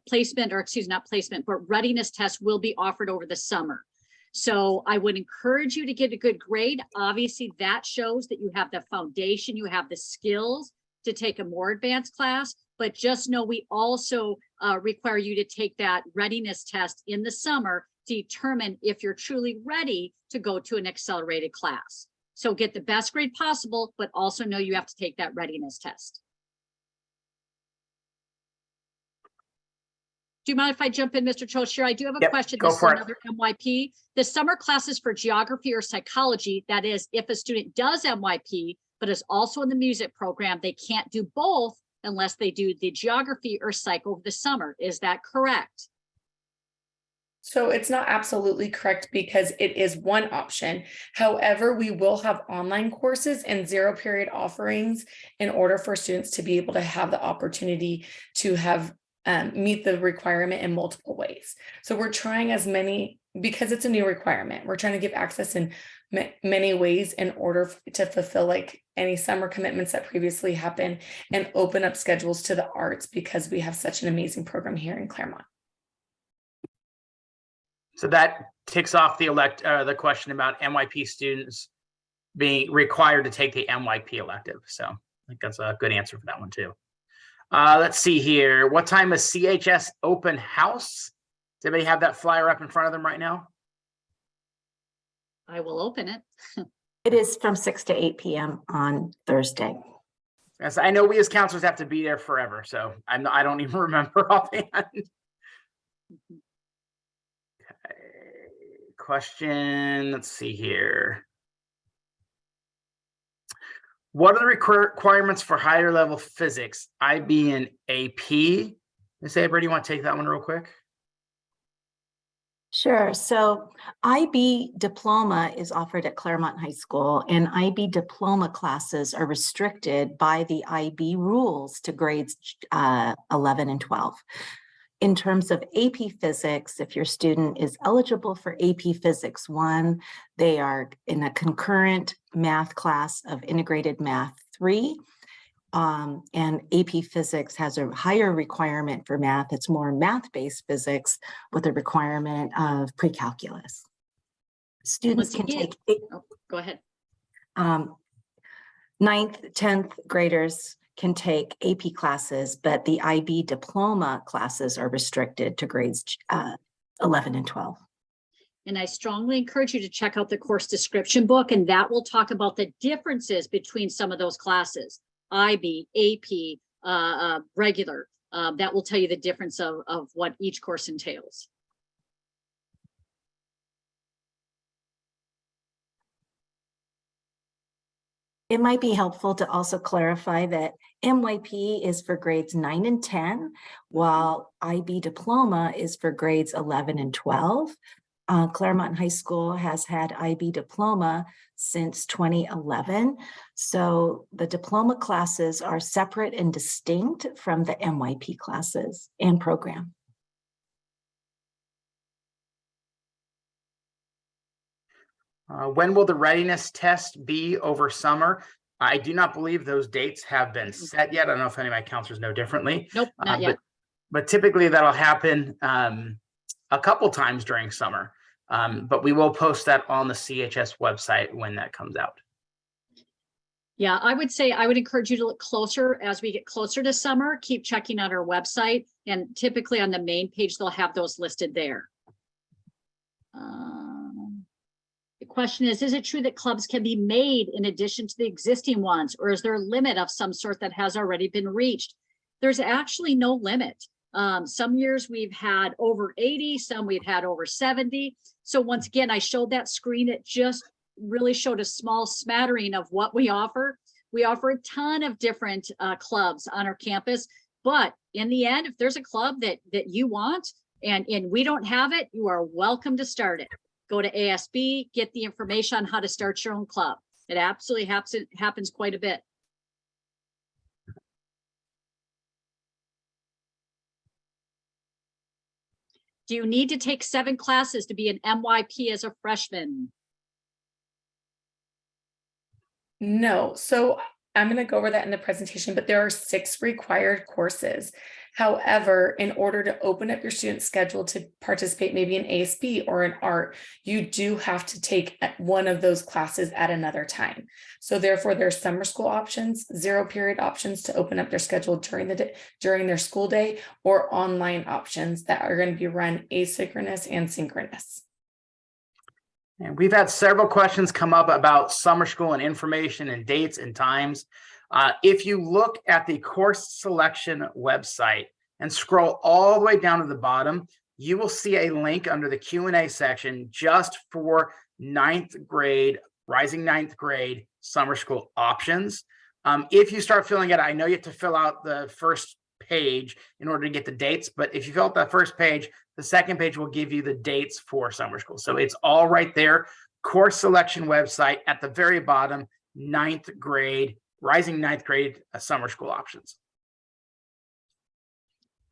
placement, or excuse me, not placement, but readiness tests will be offered over the summer. So I would encourage you to get a good grade. Obviously, that shows that you have the foundation, you have the skills to take a more advanced class, but just know we also require you to take that readiness test in the summer to determine if you're truly ready to go to an accelerated class. So get the best grade possible, but also know you have to take that readiness test. Do you mind if I jump in, Mr. Chosher? I do have a question. This is another MYP. The summer classes for geography or psychology, that is, if a student does MYP, but is also in the music program, they can't do both unless they do the geography or psych over the summer. Is that correct? So it's not absolutely correct because it is one option. However, we will have online courses and 0 period offerings in order for students to be able to have the opportunity to have meet the requirement in multiple ways. So we're trying as many, because it's a new requirement, we're trying to give access in many ways in order to fulfill like any summer commitments that previously happened and open up schedules to the arts because we have such an amazing program here in Claremont. So that ticks off the question about MYP students being required to take the MYP elective. So I think that's a good answer for that one too. Let's see here. What time is CHS open house? Does anybody have that flyer up in front of them right now? I will open it. It is from 6 to 8 p.m. on Thursday. Yes, I know we as counselors have to be there forever, so I don't even remember offhand. Okay. Question, let's see here. What are the requirements for higher level physics, IB and AP? Ms. Aber, do you want to take that one real quick? Sure. So IB diploma is offered at Claremont High School, and IB diploma classes are restricted by the IB rules to grades 11 and 12. In terms of AP Physics, if your student is eligible for AP Physics 1, they are in a concurrent math class of Integrated Math 3. And AP Physics has a higher requirement for math. It's more math-based physics with a requirement of pre-calculus. Students can take, go ahead. 9th, 10th graders can take AP classes, but the IB diploma classes are restricted to grades 11 and 12. And I strongly encourage you to check out the course description book, and that will talk about the differences between some of those classes. IB, AP, regular, that will tell you the difference of what each course entails. It might be helpful to also clarify that MYP is for grades 9 and 10, while IB diploma is for grades 11 and 12. Claremont High School has had IB diploma since 2011. So the diploma classes are separate and distinct from the MYP classes and program. When will the readiness test be over summer? I do not believe those dates have been set yet. I don't know if any of my counselors know differently. Nope, not yet. But typically that'll happen a couple times during summer. But we will post that on the CHS website when that comes out. Yeah, I would say I would encourage you to look closer as we get closer to summer. Keep checking out our website, and typically on the main page, they'll have those listed there. The question is it true that clubs can be made in addition to the existing ones, or is there a limit of some sort that has already been reached? There's actually no limit. Some years we've had over 80, some we've had over 70. So once again, I showed that screen. It just really showed a small smattering of what we offer. We offer a ton of different clubs on our campus, but in the end, if there's a club that you want and we don't have it, you are welcome to start it. Go to ASB, get the information on how to start your own club. It absolutely happens quite a bit. Do you need to take 7 classes to be an MYP as a freshman? No, so I'm going to go over that in the presentation, but there are 6 required courses. However, in order to open up your student schedule to participate maybe in ASB or in art, you do have to take one of those classes at another time. So therefore, there's summer school options, 0 period options to open up their schedule during the day, during their school day, or online options that are going to be run asynchronous and synchronous. And we've had several questions come up about summer school and information and dates and times. If you look at the course selection website and scroll all the way down to the bottom, you will see a link under the Q&A section just for 9th grade, rising 9th grade summer school options. If you start filling it, I know you have to fill out the first page in order to get the dates, but if you fill out that first page, the second page will give you the dates for summer school. So it's all right there. Course selection website at the very bottom, 9th grade, rising 9th grade summer school options.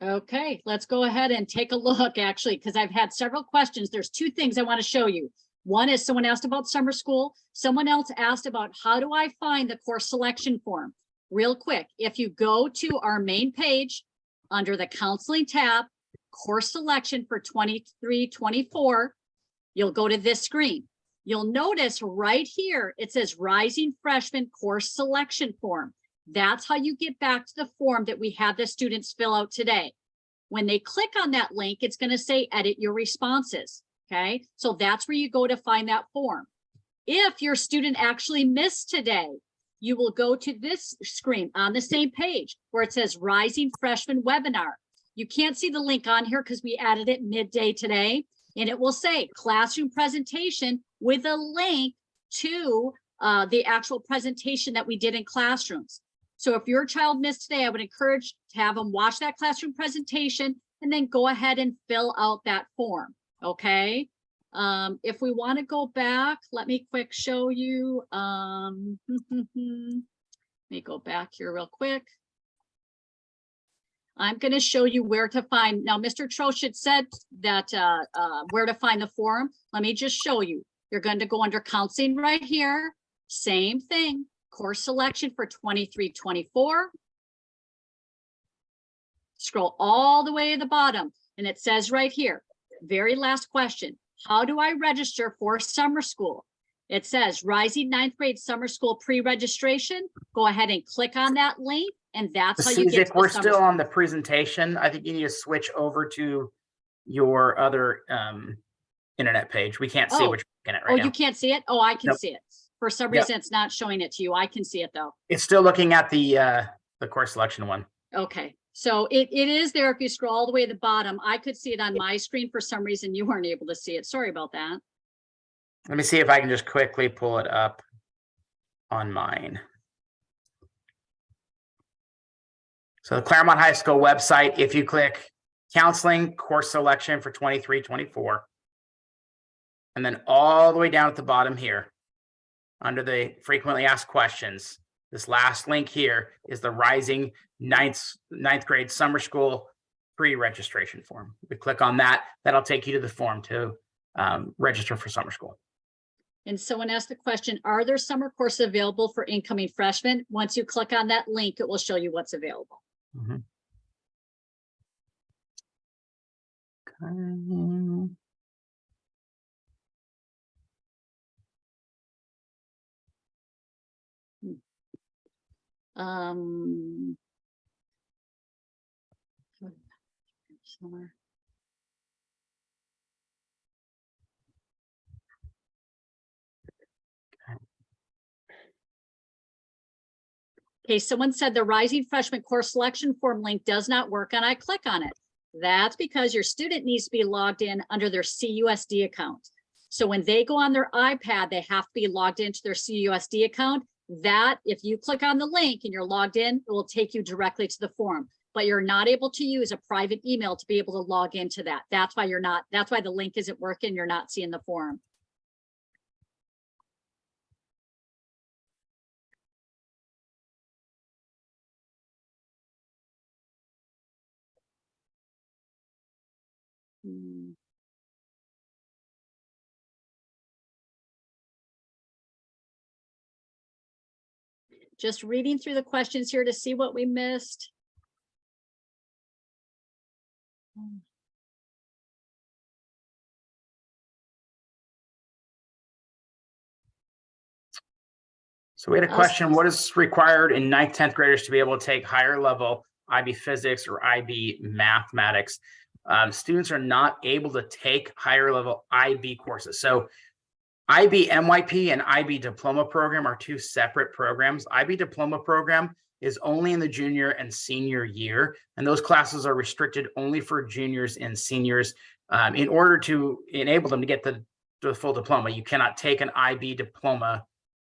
Okay, let's go ahead and take a look actually, because I've had several questions. There's 2 things I want to show you. One is someone asked about summer school. Someone else asked about how do I find the course selection form? Real quick, if you go to our main page under the counseling tab, course selection for 23-24, you'll go to this screen. You'll notice right here, it says Rising Freshman Course Selection Form. That's how you get back to the form that we had the students fill out today. When they click on that link, it's going to say edit your responses. Okay, so that's where you go to find that form. If your student actually missed today, you will go to this screen on the same page where it says Rising Freshman Webinar. You can't see the link on here because we added it midday today, and it will say classroom presentation with a link to the actual presentation that we did in classrooms. So if your child missed today, I would encourage to have them watch that classroom presentation and then go ahead and fill out that form. Okay. If we want to go back, let me quick show you. Let me go back here real quick. I'm going to show you where to find. Now, Mr. Trosh had said that where to find the form. Let me just show you. You're going to go under counseling right here. Same thing. Course selection for 23-24. Scroll all the way to the bottom, and it says right here, very last question. How do I register for summer school? It says Rising 9th grade summer school pre-registration. Go ahead and click on that link, and that's how you get to we're the still on the presentation. I think you need to switch over to your other internet page. We can't see what you're looking at right now. You can't see it? Oh, I can Nope. see it. For some reason, it's not showing it to you. I can see it though. It's still looking at the course selection one. Okay, so it is there. If you scroll all the way to the bottom, I could see it on my screen. For some reason, you weren't able to see it. Sorry about that. Let me see if I can just quickly pull it up. on mine. So the Claremont High School website, if you click counseling course selection for 23-24, and then all the way down at the bottom here, under the frequently asked questions, this last link here is the Rising ninth grade summer school pre-registration form. We click on that, that'll take you to the form to register for summer school. And someone asked the question, are there summer courses available for incoming freshmen? Once you click on that link, it will show you what's available. Okay. Summer. Okay, someone said the Rising Freshman course selection form link does not work, and I click on it. That's because your student needs to be logged in under their CUSD account. So when they go on their iPad, they have to be logged into their CUSD account. That, if you click on the link and you're logged in, it will take you directly to the form, but you're not able to use a private email to be able to log into that. That's why that's why the link isn't working. You're not seeing the form. Just reading through the questions here to see what we missed. So we had a question, what is required in 9th, 10th graders to be able to take higher level IB physics or IB mathematics? Students are not able to take higher level IB courses. So IB MYP and IB diploma program are two separate programs. IB diploma program is only in the junior and senior year, and those classes are restricted only for juniors and seniors. In order to enable them to get the full diploma, you cannot take an IB diploma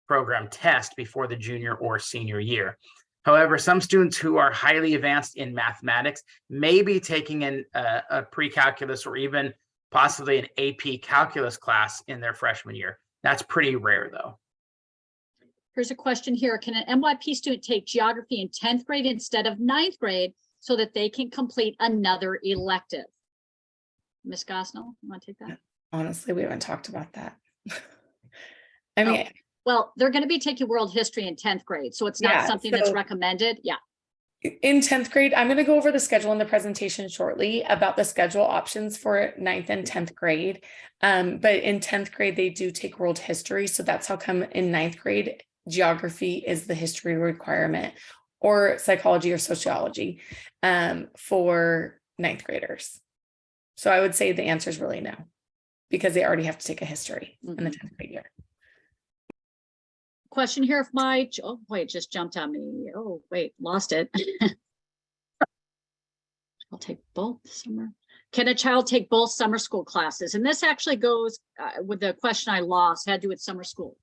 program test before the junior or senior year. However, some students who are highly advanced in mathematics may be taking a pre-calculus or even possibly an AP calculus class in their freshman year. That's pretty rare though. Here's a question here. Can an MYP student take geography in 10th grade instead of 9th grade so that they can complete another elective? Ms. Gosnell, you want to take that? Honestly, we haven't talked about that. I mean, well, they're going to be taking world history in 10th grade, so it's not something that's recommended. Yeah. In 10th grade, I'm going to go over the schedule in the presentation shortly about the schedule options for 9th and 10th grade. But in 10th grade, they do take world history. So that's how come in 9th grade, geography is the history requirement, or psychology or sociology for 9th graders. So I would say the answer is really no, because they already have to take a history in the 10th grade year. Question here, if oh wait, just jumped on me. Oh wait, lost it. I'll take both summer. Can a child take both summer school classes? And this actually goes with the question I lost, had to do with summer school.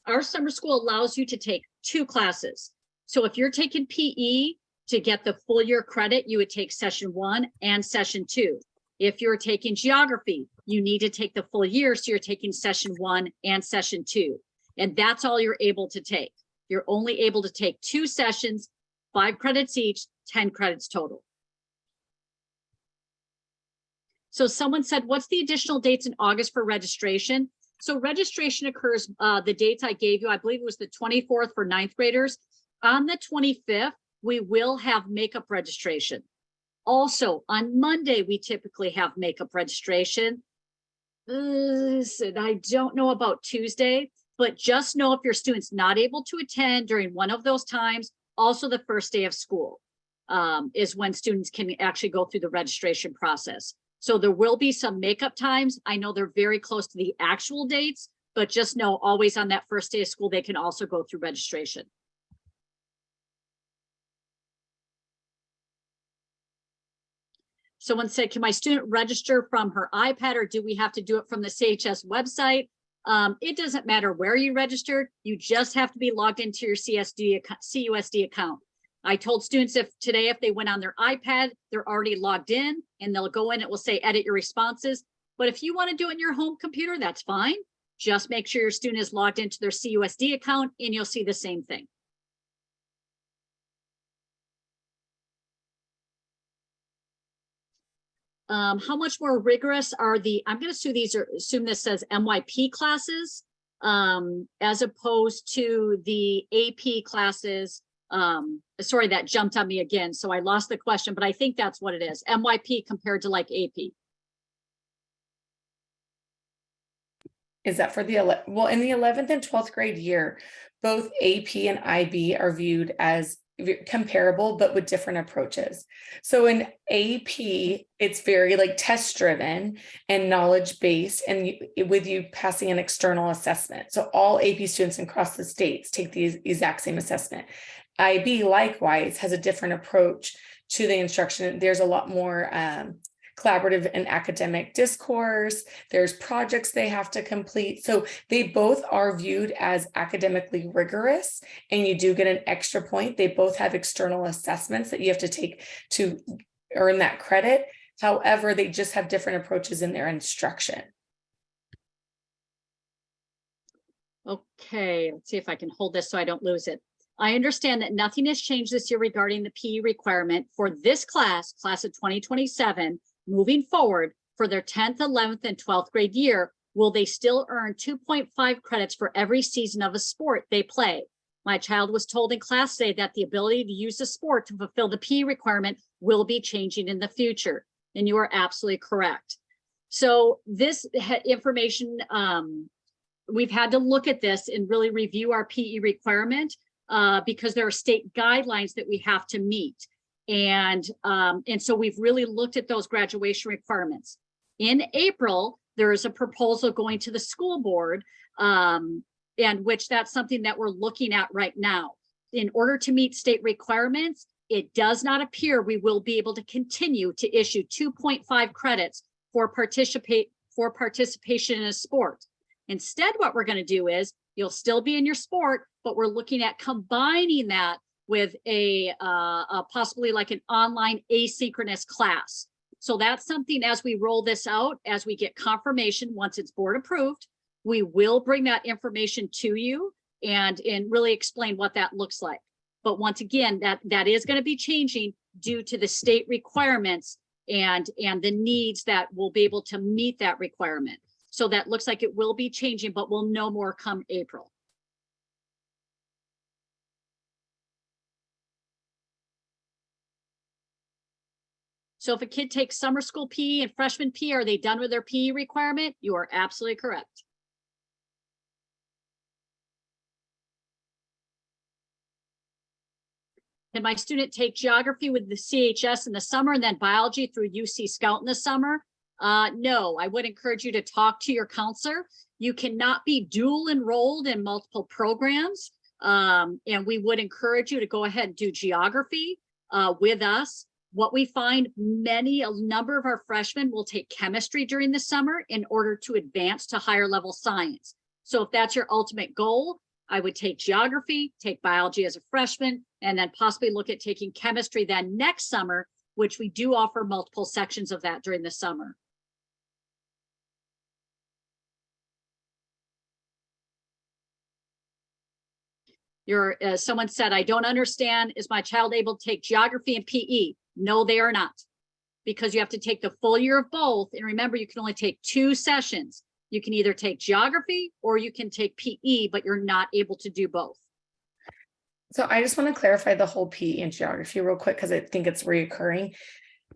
Our summer school allows you to take 2 classes. So if you're taking PE to get the full year credit, you would take session 1 and session 2. If you're taking geography, you need to take the full year. So you're taking session 1 and session 2. And that's all you're able to take. You're only able to take 2 sessions, 5 credits each, 10 credits total. So someone said, what's the additional dates in August for registration? So registration occurs, the dates I gave you, I believe it was the 24th for 9th graders. On the 25th, we will have makeup registration. Also, on Monday, we typically have makeup registration. I don't know about Tuesday. But just know if your student's not able to attend during one of those times, also the first day of school is when students can actually go through the registration process. So there will be some makeup times. I know they're very close to the actual dates, but just know always on that first day of school, they can also go through registration. Someone said, can my student register from her iPad or do we have to do it from the CHS website? It doesn't matter where you registered, you just have to be logged into your CUSD account. I told students if they went on their iPad, they're already logged in and they'll go in, it will say edit your responses. But if you want to do it in your home computer, that's fine. Just make sure your student is logged into their CUSD account and you'll see the same thing. How much more rigorous are I'm going to assume this says MYP classes as opposed to the AP classes. Sorry, that jumped on me again. So I lost the question, but I think that's what it is. MYP compared to like AP. Is that for the, well, in the 11th and 12th grade year, both AP and IB are viewed as comparable, but with different approaches. So in AP, it's very like test driven and knowledge based, and with you passing an external assessment. So all AP students across the states take the exact same assessment. IB likewise has a different approach to the instruction. There's a lot more collaborative and academic discourse. There's projects they have to complete. So they both are viewed as academically rigorous, and you do get an extra point. They both have external assessments that you have to take to earn that credit. However, they just have different approaches in their instruction. Okay, let's see if I can hold this so I don't lose it. I understand that nothing has changed this year regarding the PE requirement for this class of 2027. Moving forward, for their 10th, 11th, and 12th grade year, will they still earn 2.5 credits for every season of a sport they play? My child was told in class today that the ability to use the sport to fulfill the PE requirement will be changing in the future. And you are absolutely correct. So this information, we've had to look at this and really review our PE requirement because there are state guidelines that we have to meet. And so we've really looked at those graduation requirements. In April, there is a proposal going to the school board, and which that's something that we're looking at right now. In order to meet state requirements, it does not appear we will be able to continue to issue 2.5 credits for participation in a sport. Instead, what we're going to do is you'll still be in your sport, but we're looking at combining that with a possibly like an online asynchronous class. So that's something as we roll this out, as we get confirmation, once it's board approved, we will bring that information to you and really explain what that looks like. But once again, that is going to be changing due to the state requirements and the needs that will be able to meet that requirement. So that looks like it will be changing, but we'll know more come April. So if a kid takes summer school PE and freshman PE, are they done with their PE requirement? You are absolutely correct. Can my student take geography with the CHS in the summer and then biology through UC Scout in the summer? No, I would encourage you to talk to your counselor. You cannot be dual enrolled in multiple programs. And we would encourage you to go ahead and do geography with us. What we find, a number of our freshmen will take chemistry during the summer in order to advance to higher level science. So if that's your ultimate goal, I would take geography, take biology as a freshman, and then possibly look at taking chemistry then next summer, which we do offer multiple sections of that during the summer. Someone said, I don't understand, is my child able to take geography and PE? No, they are not, because you have to take the full year of both. And remember, you can only take 2 sessions. You can either take geography or you can take PE, but you're not able to do both. So I just want to clarify the whole PE and geography real quick, because I think it's reoccurring.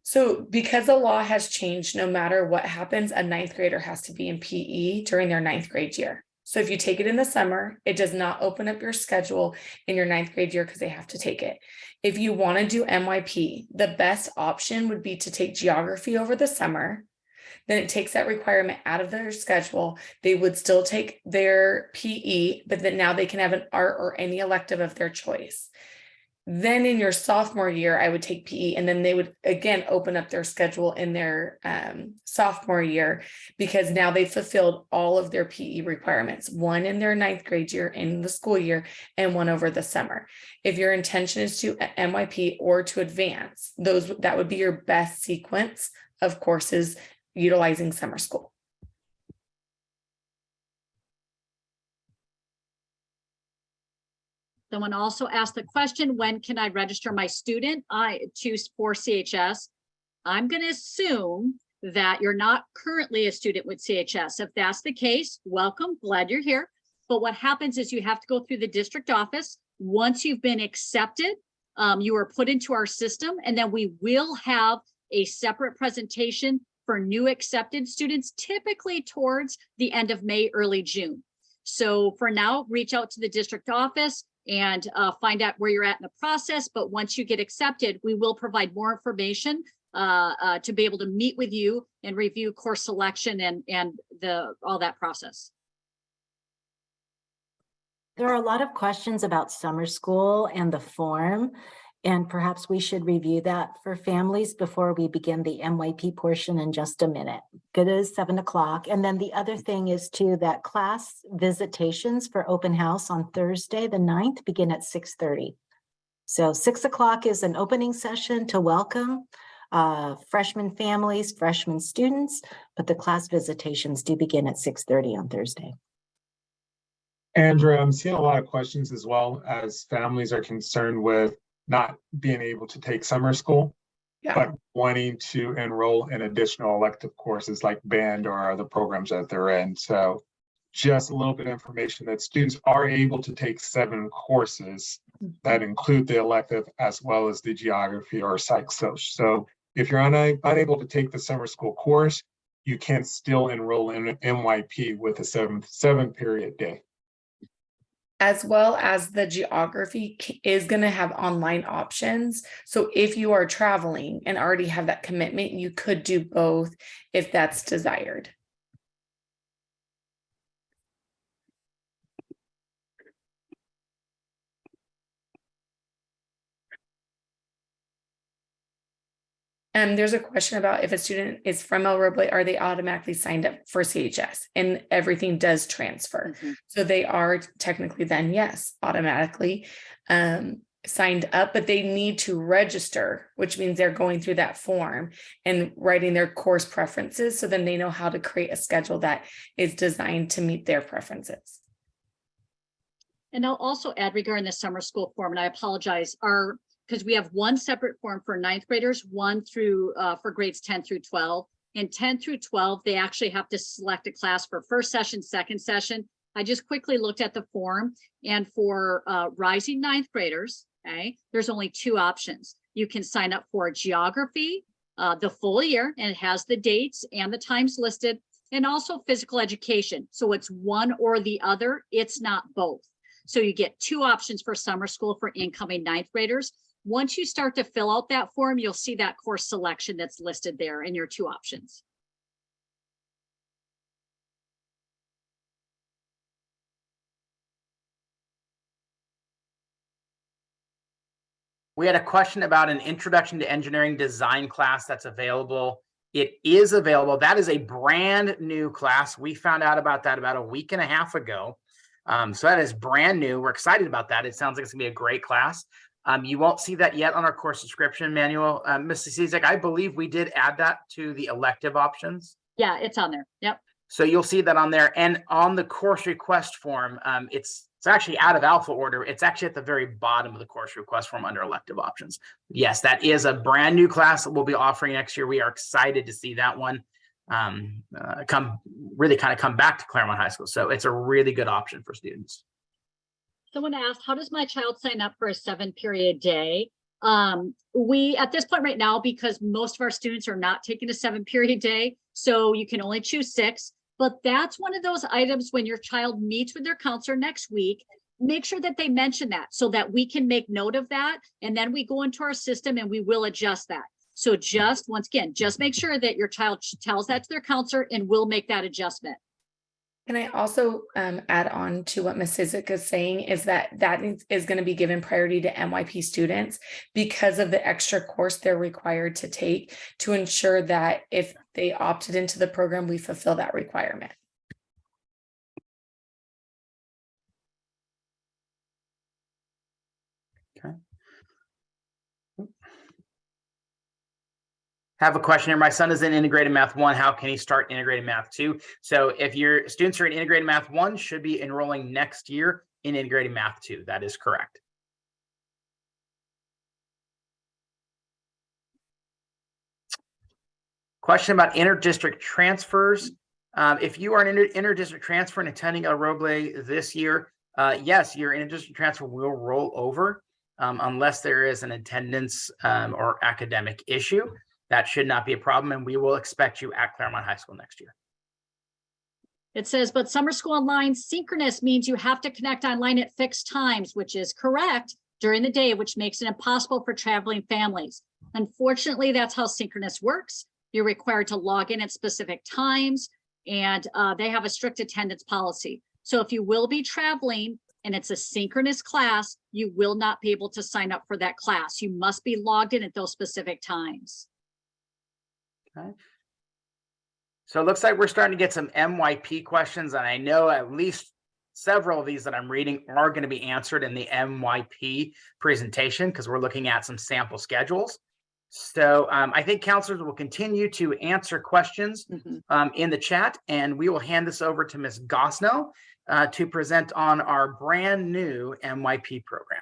So because the law has changed, no matter what happens, a 9th grader has to be in PE during their 9th grade year. So if you take it in the summer, it does not open up your schedule in your 9th grade year because they have to take it. If you want to do MYP, the best option would be to take geography over the summer. Then it takes that requirement out of their schedule. They would still take their PE, but then now they can have an art or any elective of their choice. Then in your sophomore year, I would take PE, and then they would again open up their schedule in their sophomore year, because now they fulfilled all of their PE requirements, one in their 9th grade year in the school year and one over the summer. If your intention is to MYP or to advance, that would be your best sequence of courses utilizing summer school. Someone also asked the question, when can I register my student for CHS? I'm going to assume that you're not currently a student with CHS. If that's the case, welcome, glad you're here. But what happens is you have to go through the district office. Once you've been accepted, you are put into our system, and then we will have a separate presentation for new accepted students, typically towards the end of May, early June. So for now, reach out to the district office and find out where you're at in the process. But once you get accepted, we will provide more information to be able to meet with you and review course selection and all that process. There are a lot of questions about summer school and the form, and perhaps we should review that for families before we begin the MYP portion in just a minute. Good as 7 o'clock. And then the other thing is too, that class visitations for open house on Thursday, the 9th, begin at 6:30. So 6 o'clock is an opening session to welcome freshman families, freshman students, but the class visitations do begin at 6:30 on Thursday. Andrew, I'm seeing a lot of questions as well as families are concerned with not being able to take summer school, but wanting to enroll in additional elective courses like band or other programs that they're in. So just a little bit of information that students are able to take 7 courses that include the elective as well as the geography or psych social. So if you're unable to take the summer school course, you can still enroll in MYP with a 7 period day. As well as the geography is going to have online options. So if you are traveling and already have that commitment, you could do both if that's desired. There's a question about if a student is from El Roble, are they automatically signed up for CHS? And everything does transfer. So they are technically then, yes, automatically signed up, but they need to register, which means they're going through that form and writing their course preferences. So then they know how to create a schedule that is designed to meet their preferences. And I'll also add regarding the summer school form, and I apologize, because we have one separate form for 9th graders, one through for grades 10 through 12. And 10 through 12, they actually have to select a class for first session, second session. I just quickly looked at the form, and for rising 9th graders, okay, there's only 2 options. You can sign up for geography, the full year, and it has the dates and the times listed, and also physical education. So it's one or the other, it's not both. So you get 2 options for summer school for incoming 9th graders. Once you start to fill out that form, you'll see that course selection that's listed there in your 2 options. We had a question about an introduction to engineering design class that's available. It is available. That is a brand new class. We found out about that about a week and a half ago. So that is brand new. We're excited about that. It sounds like it's gonna be a great class. You won't see that yet on our course description manual. Mrs. Cizek, I believe we did add that to the elective options. Yeah, it's on there. Yep. So you'll see that on there, and on the course request form, it's actually out of alpha order. It's actually at the very bottom of the course request form under elective options. Yes, that is a brand new class that we'll be offering next year. We are excited to see that one come back to Claremont High School. So it's a really good option for students. Someone asked, how does my child sign up for a 7-period day? We, at this point right now, because most of our students are not taking a 7-period day, so you can only choose 6. But that's one of those items when your child meets with their counselor next week, make sure that they mention that so that we can make note of that. And then we go into our system and we will adjust that. So just once again, just make sure that your child tells that to their counselor and we'll make that adjustment. Can I also add on to what Ms. Sizik is saying is that is going to be given priority to MYP students because of the extra course they're required to take to ensure that if they opted into the program, we fulfill that requirement. Okay. Have a question here. My son is in integrated math 1. How can he start integrated math 2? So if your students are in integrated math 1, should be enrolling next year in integrated math 2. That is correct. Question about interdistrict transfers. If you are an interdistrict transfer and attending El Roble this year, yes, your interdistrict transfer will roll over unless there is an attendance or academic issue. That should not be a problem, and we will expect you at Claremont High School next year. It says, but summer school online synchronous means you have to connect online at fixed times, which is correct, during the day, which makes it impossible for traveling families. Unfortunately, that's how synchronous works. You're required to log in at specific times, and they have a strict attendance policy. So if you will be traveling and it's a synchronous class, you will not be able to sign up for that class. You must be logged in at those specific times. Okay. So it looks like we're starting to get some MYP questions, and I know at least several of these that I'm reading are going to be answered in the MYP presentation because we're looking at some sample schedules. So I think counselors will continue to answer questions in the chat, and we will hand this over to Ms. Gosnell to present on our brand new MYP program.